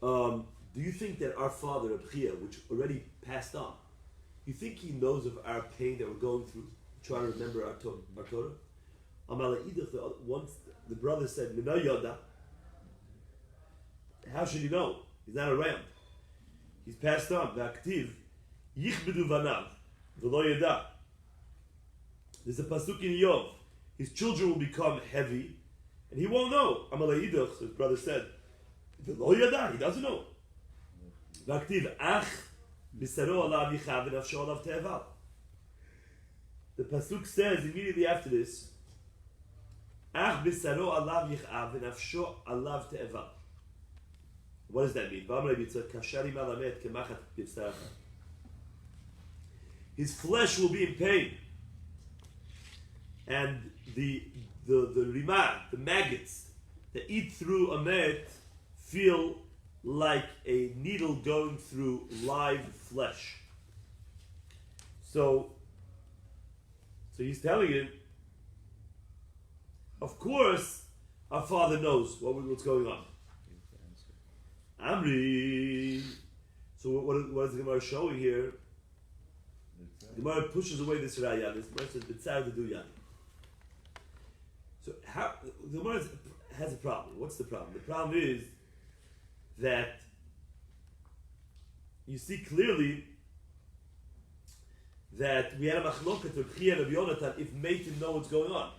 Do you think that our father, Rabchia, which already passed on, you think he knows of our pain that we're going through, trying to remember our Torah? Amar Le'idach, once the brother said, Mina Yoda. How should he know? He's not around. He's passed on. V'aktiv, Yichbedu Vanav, V'lo Yada. There's a pasuk in Yov. His children will become heavy, and he won't know. Amar Le'idach, his brother said, V'lo Yada, he doesn't know. V'aktiv, Ach, B'saro alav yichav v'nafsho alav te'eval. The pasuk says immediately after this, Ach b'saro alav yichav v'nafsho alav te'eval. What does that mean? His flesh will be in pain, and the rimah, the maggots that eat through a met, feel like a needle going through live flesh. So he's telling him, of course, our father knows what's going on. Amri. So what is the Gemara showing here? The Gemara pushes away this raya. This Gemara says b'tzar v'du yani. So the Gemara has a problem. What's the problem? The problem is that you see clearly that we had a machloket of Rabchia and Rabbi Yonatan if Meitin know what's going on.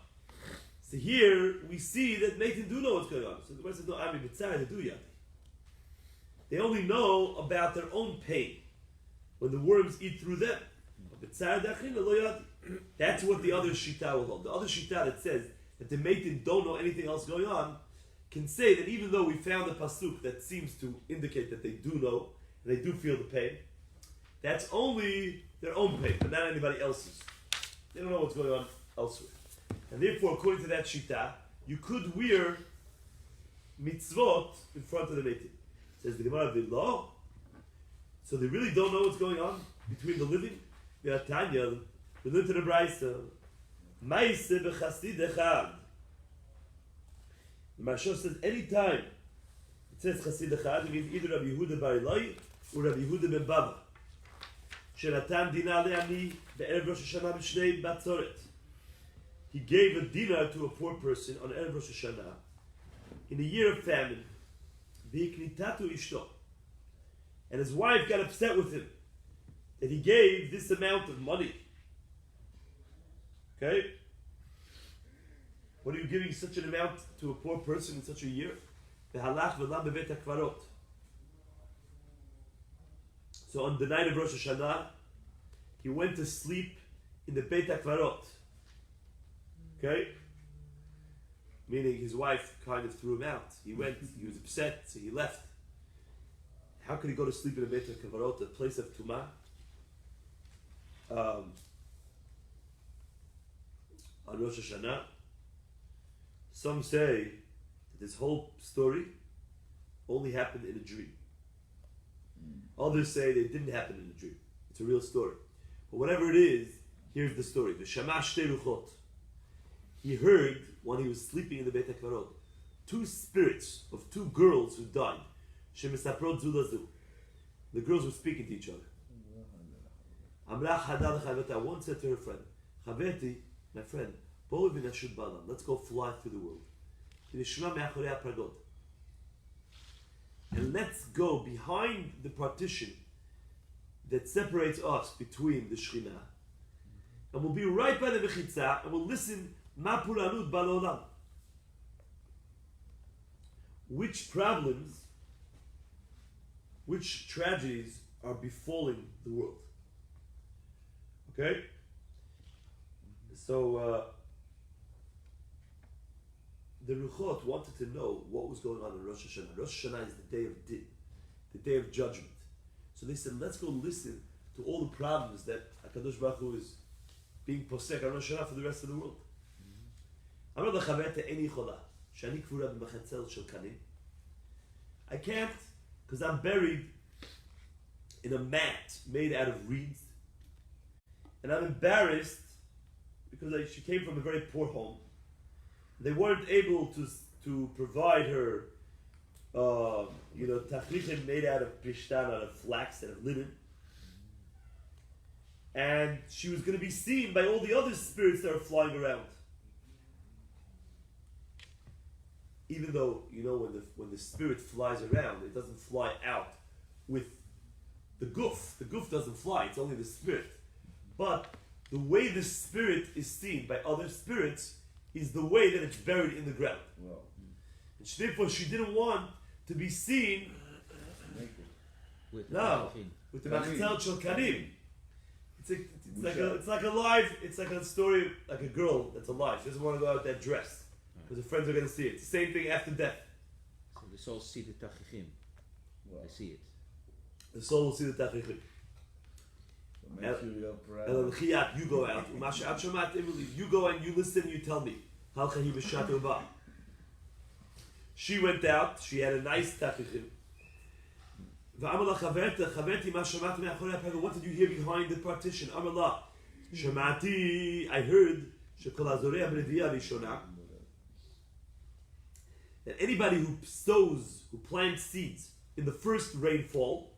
So here we see that Meitin do know what's going on. So the Gemara says no, Amri b'tzar v'du yani. They only know about their own pain when the worms eat through them. That's what the other shita will hold. The other shita that says that the meitin don't know anything else going on can say that even though we found a pasuk that seems to indicate that they do know and they do feel the pain, that's only their own pain, but not anybody else's. They don't know what's going on elsewhere. And therefore, according to that shita, you could wear mitzvot in front of the meitin. Says the Gemara of law. So they really don't know what's going on between the living. We learn to the Brayso. Maise b'chasid echad. The Maharsha says anytime it says chasid echad, it means either Rabbi Yehuda bar Eloi or Rabbi Yehuda ben Bava. Shenatan dinar le'ani be'erev Rosh Hashanah b'shnei batzoret. He gave a dinar to a poor person on erev Rosh Hashanah in a year of famine. V'iknitatu ishto. And his wife got upset with him that he gave this amount of money. Okay? What are you giving such an amount to a poor person in such a year? So on the night of Rosh Hashanah, he went to sleep in the Beit HaKvarot. Okay? Meaning his wife kind of threw him out. He went, he was upset, so he left. How could he go to sleep in a Beit HaKvarot, a place of Tumah? On Rosh Hashanah, some say that this whole story only happened in a dream. Others say that it didn't happen in a dream. It's a real story. But whatever it is, here's the story. He heard when he was sleeping in the Beit HaKvarot, two spirits of two girls who died. The girls were speaking to each other. One said to her friend, my friend, let's go fly through the world. And let's go behind the partition that separates us between the Shekhinah, and we'll be right by the Mechitza, and we'll listen Ma Puranud Balolam. Which problems, which tragedies are befalling the world? Okay? So, the Ruchot wanted to know what was going on in Rosh Hashanah. Rosh Hashanah is the day of Din, the day of judgment. So they said, let's go listen to all the problems that HaKadosh Baruch Hu is being posek on Rosh Hashanah for the rest of the world. I can't, because I'm buried in a mat made out of reeds, and I'm embarrassed because she came from a very poor home. They weren't able to provide her, tachlichim made out of pishtan, out of flax, out of linen. And she was going to be seen by all the other spirits that are flying around. Even though, when the spirit flies around, it doesn't fly out with the guf. The guf doesn't fly, it's only the spirit. But the way the spirit is seen by other spirits is the way that it's buried in the ground. Wow. And therefore she didn't want to be seen with the Machzel Shel Kanim. It's like a story, like a girl that's alive. She doesn't want to go out that dress because her friends are going to see it. It's the same thing after death. So the soul see the tachichim. Wow. They see it. The soul will see the tachichim. So make sure you're proud. You go out. You go and you listen. You tell me. She went out. She had a nice tachichim. What did you hear behind the partition? I heard that anybody who sows, who plants seeds in the first rainfall,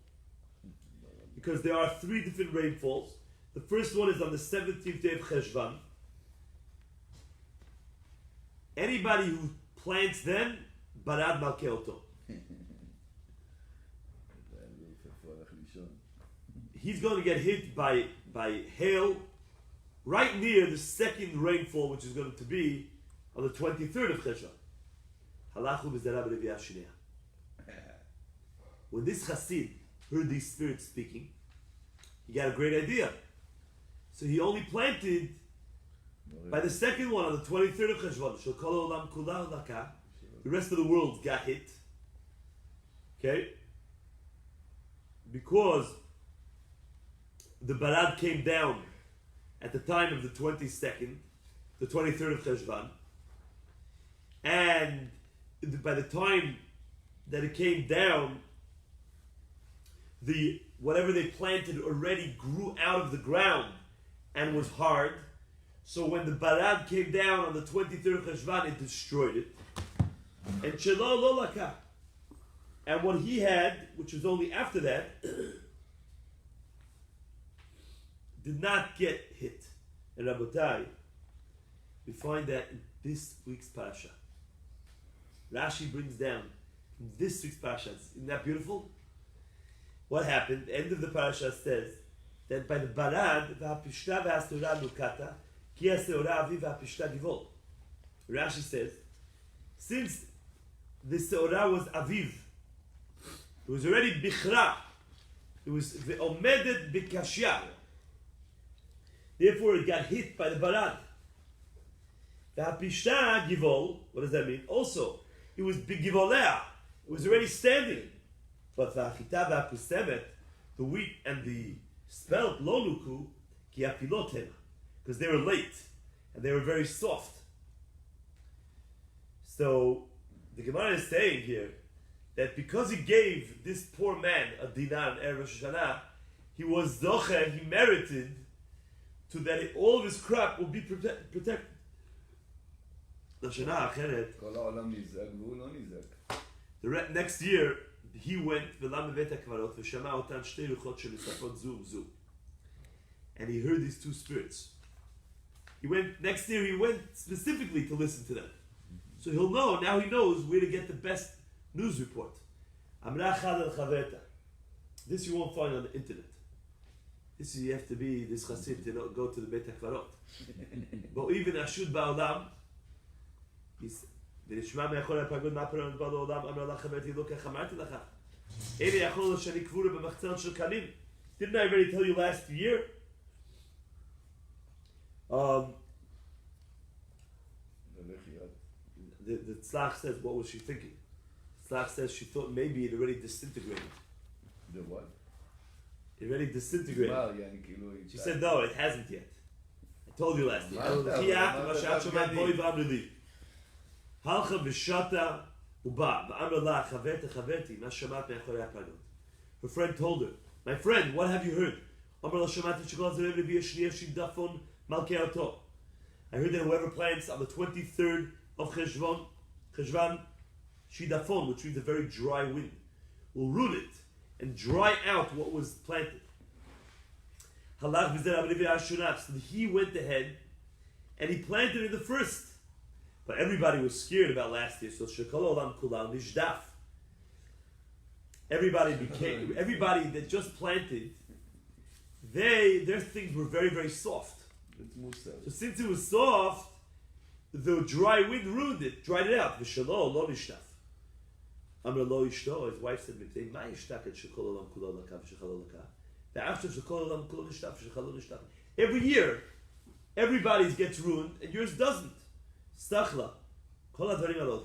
because there are 3 different rainfalls. The first one is on the 17th day of Cheshvan. Anybody who plants then, barad malkeoto. He's going to get hit by hail right near the second rainfall, which is going to be on the 23rd of Cheshvan. When this Chassid heard these spirits speaking, he got a great idea. So he only planted by the second one on the 23rd of Cheshvan. Shekol Olam Kula Laka. The rest of the world got hit. Okay? Because the Barad came down at the time of the 22nd, the 23rd of Cheshvan. And by the time that it came down, the whatever they planted already grew out of the ground and was hard. So when the Barad came down on the 23rd of Cheshvan, it destroyed it. And Shelo Lo Laka. And what he had, which was only after that, did not get hit. And Rabotai, we find that in this week's parasha. Rashi brings down in this week's parasha. Isn't that beautiful? What happened? The end of the parasha says that by the Barad, v'hapishta v'hastorah lukata, ki ha'seorah aviv v'hapishta givol. Rashi says, since the seorah was aviv, it was already bichra, it was ve'omedet b'kashya, therefore it got hit by the Barad. V'hapishta givol, what does that mean? Also, it was bigivolea, it was already standing. But v'achita v'apusemet, the wheat and the spelt lo nuku, ki apilot, because they were late and they were very soft. So the Gemara is saying here that because he gave this poor man a dinar in Erev Rosh Hashanah, he was zocher, he merited to that all of his crop will be protected. לשנה אחרת, כל העולם נזעק והוא לא נזעק. the next year he went ולם בבית הקברות ושמע אותן שתי רוחות שמספרות זו וזו. And he heard these two spirits. Next year he went specifically to listen to them. So he'll know, now he knows where to get the best news report. Amra chad el chaverta. This you won't find on the internet. This you have to be this chassid to go to the Beit HaKvarot. But even Ashud Ba'olam, ונשמע מאחורי הפגוד מה פרענו בא לעולם, אמר לך חברתי לא כך אמרתי לך. אלה יכול שאני קבורה במחצלת של קנים. Didn't I already tell you last year? The Tzlach says, what was she thinking? Tzlach says she thought maybe it already disintegrated. The what? It already disintegrated. מה, יעני, כאילו... She said, no, it hasn't yet. I told you last year. הלכה ושתה ובא, ואמר לה, חברתי, מה שמעת מאחורי הפגוד? Her friend told her, my friend, what have you heard? אמר לה, שמעתי שכל הזרם לביא השנייה שידפון מלכי אותו. I heard that whoever plants on the 23rd of Cheshvan, shidafon, which means a very dry wind, will root it and dry out what was planted. Halach v'zer Rabbi Ashuraf. So he went ahead and he planted in the first. But everybody was scared about last year. So shekol olam kulam nishdaf. Everybody that just planted, their things were very, very soft. So since it was soft, the dry wind ruined it, dried it out. V'shelo lo nishdaf. Amar lo ishto. His wife said to me, "Ma yishtak et shekol olam kulam laka v'shechalo laka." Every year, everybody's gets ruined and yours doesn't. Stachla.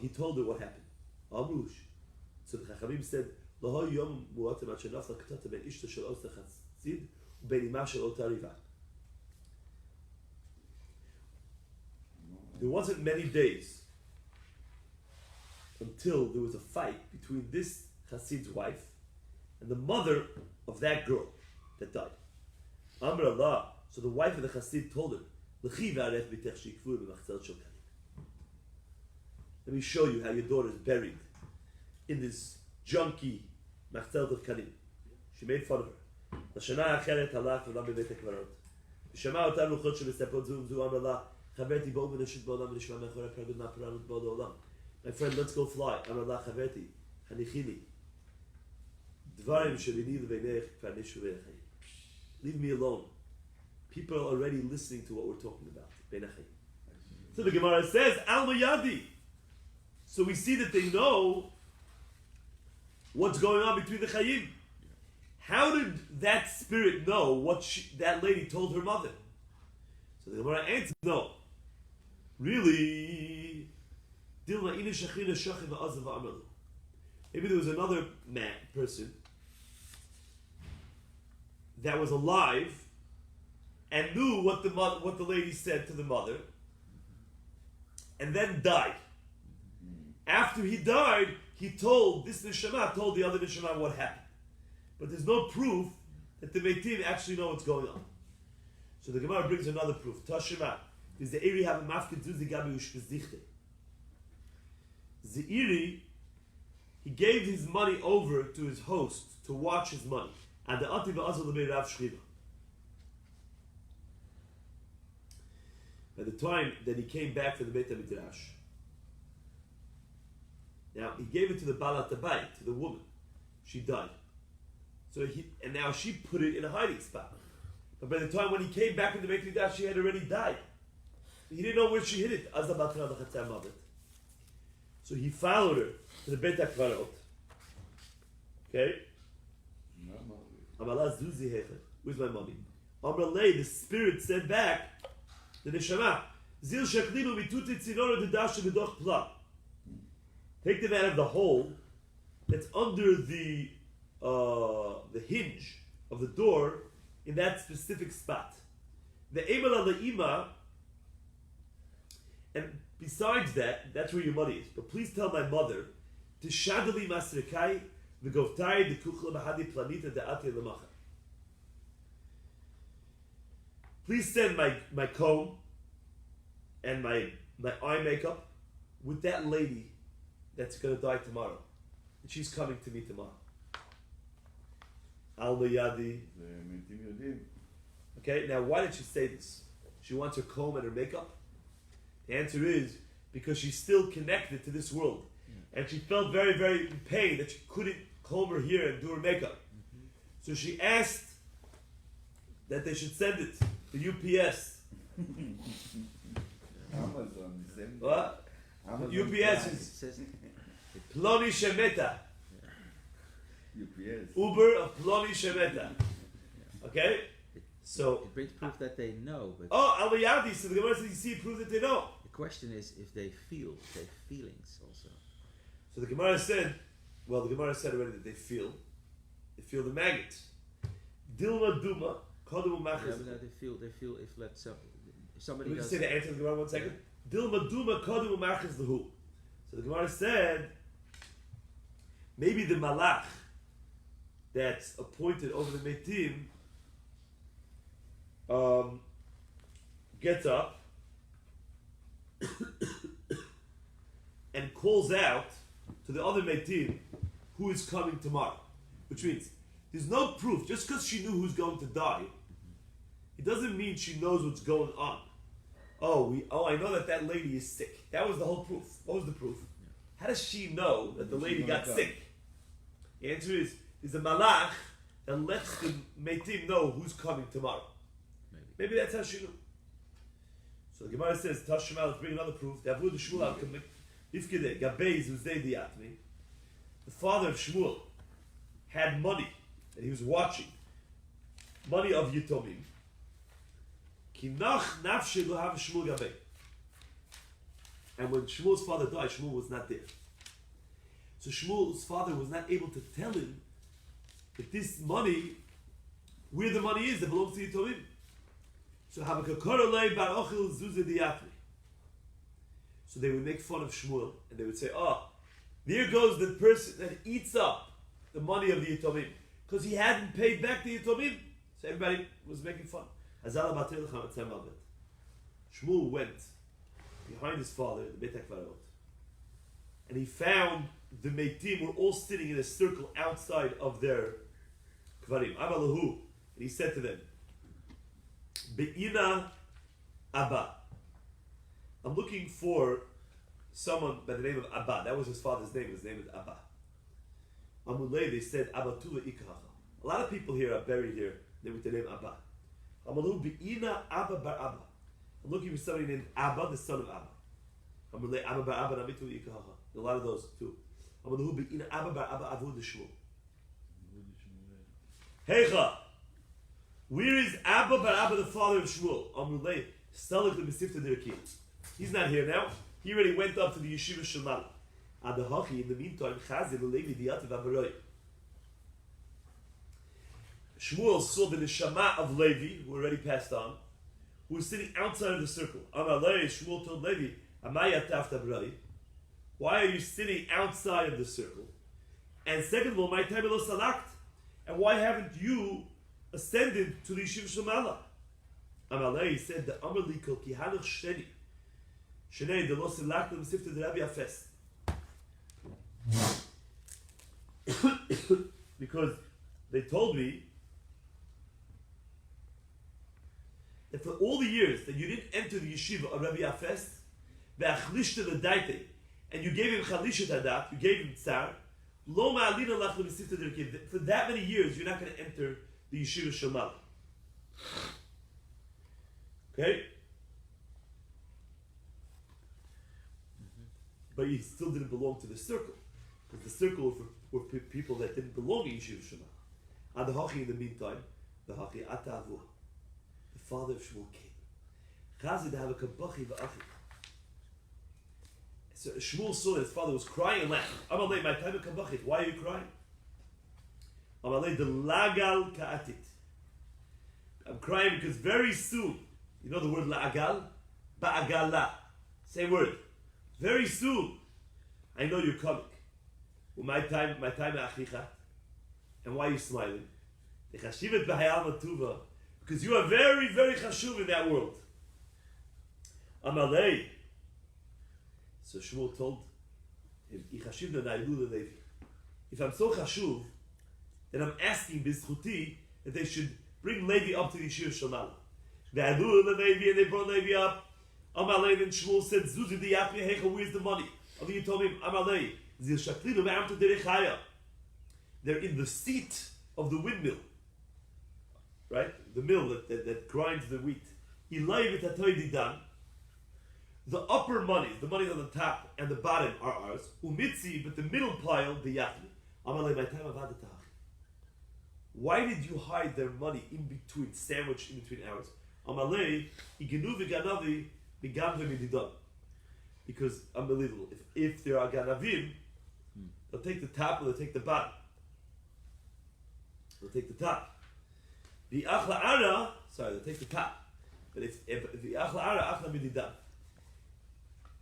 He told her what happened. Amrush. So the Chachamim said, there wasn't many days until there was a fight between this Chassid's wife and the mother of that girl that died. Amr Allah. So the wife of the Chassid told her, let me show you how your daughter is buried in this junky machzelt of kalim. She made fun of her. לשנה אחרת הלך ולם בבית הקברות. ושמע אותן רוחות שמספרות זו וזו. אמר לה, חברתי בואו ונשית בעולם ונשמע מאחורי הפרגוד מה פרענו בעוד העולם. My friend, let's go fly. אמר לה, חברתי, חניכיני. דברים שביני לבינך כבר נשו בחיים. Leave me alone. People are already listening to what we're talking about. So the Gemara says, Alma Yadi. So we see that they know what's going on between the Chayim. How did that spirit know what that lady told her mother? So the Gemara answers, no. Really, maybe there was another person that was alive and knew what the lady said to the mother, and then died. After he died, this neshama told the other neshama what happened. But there's no proof that the meitim actually know what's going on. So the Gemara brings another proof. Tashima. Does the Iri have a mafkid zuzi gabi ushkezichte? Zeiri, he gave his money over to his host to watch his money. And the Ati va'azal lebei Rav Shchiva. By the time that he came back from the Beit HaMidrash, now he gave it to the Balat Abayit, to the woman. She died. And now she put it in a hiding spot. But by the time when he came back from the Beit HaMidrash, she had already died. He didn't know where she hid it. So he followed her to the Beit HaKvarot. Okay? Where's my money? Amralei, the spirit said back, the neshama, Zil sheklinu mituti tzinora dedash bedoch pla. Take them out of the hole that's under the hinge of the door in that specific spot. The emel la'ima, and besides that, that's where your money is. But please tell my mother, Tishadali masrekai v'govtai dekuchla bahadi planita de'ati lemacha. Please send my comb and my eye makeup with that lady that's going to die tomorrow. And she's coming to me tomorrow. Alma Yadi. Okay, now why did she say this? She wants her comb and her makeup? The answer is because she's still connected to this world. And she felt very, very in pain that she couldn't comb her hair and do her makeup. So she asked that they should send it to UPS. Amazon. What? Amazon UPS Prime. is Ploni Shemeta. UPS. Uber of Ploni Shemeta. Okay? So, It brings proof that they know, but Al-Mayadi, so the Gemara says, you see, prove that they know. the question is if they feel, they have feelings also. So the Gemara said already that they feel the maggots. Dilma Duma, Kodamu Yeah, Machas. but no, they feel if somebody Let me does. just say the answer to the Gemara 1 second. Dilma Duma, Kodamu Machas Lahu. So the Gemara said, maybe the Malach that's appointed over the Metim gets up and calls out to the other Metim who is coming tomorrow. Which means there's no proof. Just because she knew who's going to die, it doesn't mean she knows what's going on. I know that lady is sick. That was the whole proof. What was the proof? How does she know that the lady got sick? The answer is a malach that lets the Metim know who's coming tomorrow. Maybe that's how she knew. So the Gemara says, Tashima, let's bring another proof. The father of Shmuel had money that he was watching. Money of Yitomim. And when Shmuel's father died, Shmuel was not there. So Shmuel's father was not able to tell him that this money, where the money is, that belongs to Yitomim. So they would make fun of Shmuel and they would say, there goes the person that eats up the money of the Yitomim because he hadn't paid back the Yitomim. So everybody was making fun. Shmuel went behind his father, the Beit HaKvarot, and he found the Meitim were all sitting in a circle outside of their Kvarim. Amalahu. And he said to them, Be'ina Abba. I'm looking for someone by the name of Abba. That was his father's name. His name is Abba. Amulei, they said Abba Tula Ikaha. A lot of people here are buried here with the name Abba. Amalu Be'ina Abba Bar Abba. I'm looking for somebody named Abba, the son of Abba. Amulei Abba Bar Abba Nami Tula Ikaha. A lot of those too. Amalu Be'ina Abba Bar Abba Avud Shmuel. Heicha. Where is Abba Bar Abba, the father of Shmuel? Amrulei. Stalik the Mesifta Dirki. He's not here now. He already went up to the Yeshiva Shemala. Adahachi, in the meantime, Chazir Levi Diativ Amaroi. Shmuel saw the neshama of Levi, who already passed on, who was sitting outside of the circle. Amalei, Shmuel told Levi, Amaya Tafta B'rai. Why are you sitting outside of the circle? And second of all, my time lo salakt. And why haven't you ascended to the Yeshiva Shemala? Amalei said, the Amalei kol kihanach sheni. Shenei de lo salakt the Mesifta de Rabbi Afes. Because they told me that for all the years that you didn't enter the yeshiva of Rabbi Afes, ve'achlishta l'daite, and you gave him chalishat hadat, you gave him tsar, lo ma'alina lach l'mesifta d'erkiv. For that many years, you're not going to enter the yeshiva Shemala. Okay? But you still didn't belong to the circle, because the circle were people that didn't belong in yeshiva Shemala. And the hachi, in the meantime, the hachi atavua, the father of Shmuel came. Chazi to have a kabachi v'achi. So Shmuel saw that his father was crying and laughing. Amalei, my time of kabachit. Why are you crying? Amalei, the lagal ka'atit. I'm crying because very soon, you know the word la'agal? Ba'agala. Same word. Very soon, I know you're coming. Well, my time achicha. And why are you smiling? Because you are very, very chashuv in that world. Amalei. So Shmuel told him, if I'm so chashuv, then I'm asking bizchuti that they should bring Levi up to the Yeshiva Shemala. And they brought Levi up. Amalei, then Shmuel said, Zuzi di yapi hecha, where's the money? And then you told him, Amalei, they're in the seat of the windmill. Right? The mill that grinds the wheat. The upper monies, the money on the top and the bottom are ours. Umitzi, but the middle pile, the yachli. Amalei, my time avadatach. Why did you hide their money in between, sandwiched in between ours? Amalei, igenu v'ganavi b'gam v'mididon. Because, unbelievable, if there are ganavim, they'll take the top or they'll take the bottom. They'll take the top. The achla ara, they'll take the top. But if the achla ara, achla mididon.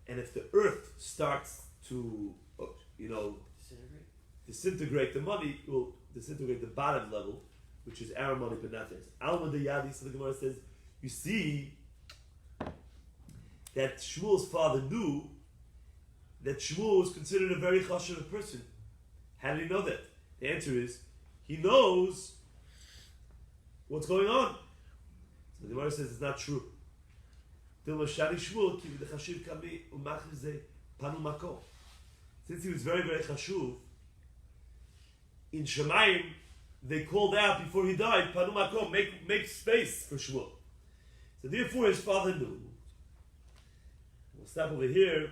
And if the earth starts to, disintegrate, the money will disintegrate the bottom level, which is our money, but not theirs. Alma de Yadi, so the Gemara says, you see that Shmuel's father knew that Shmuel was considered a very chashuv person. How did he know that? The answer is, he knows what's going on. So the Gemara says it's not true. Since he was very, very chashuv, in Shemayim, they called out before he died, Panu Makom, make space for Shmuel. So therefore his father knew. We'll stop over here.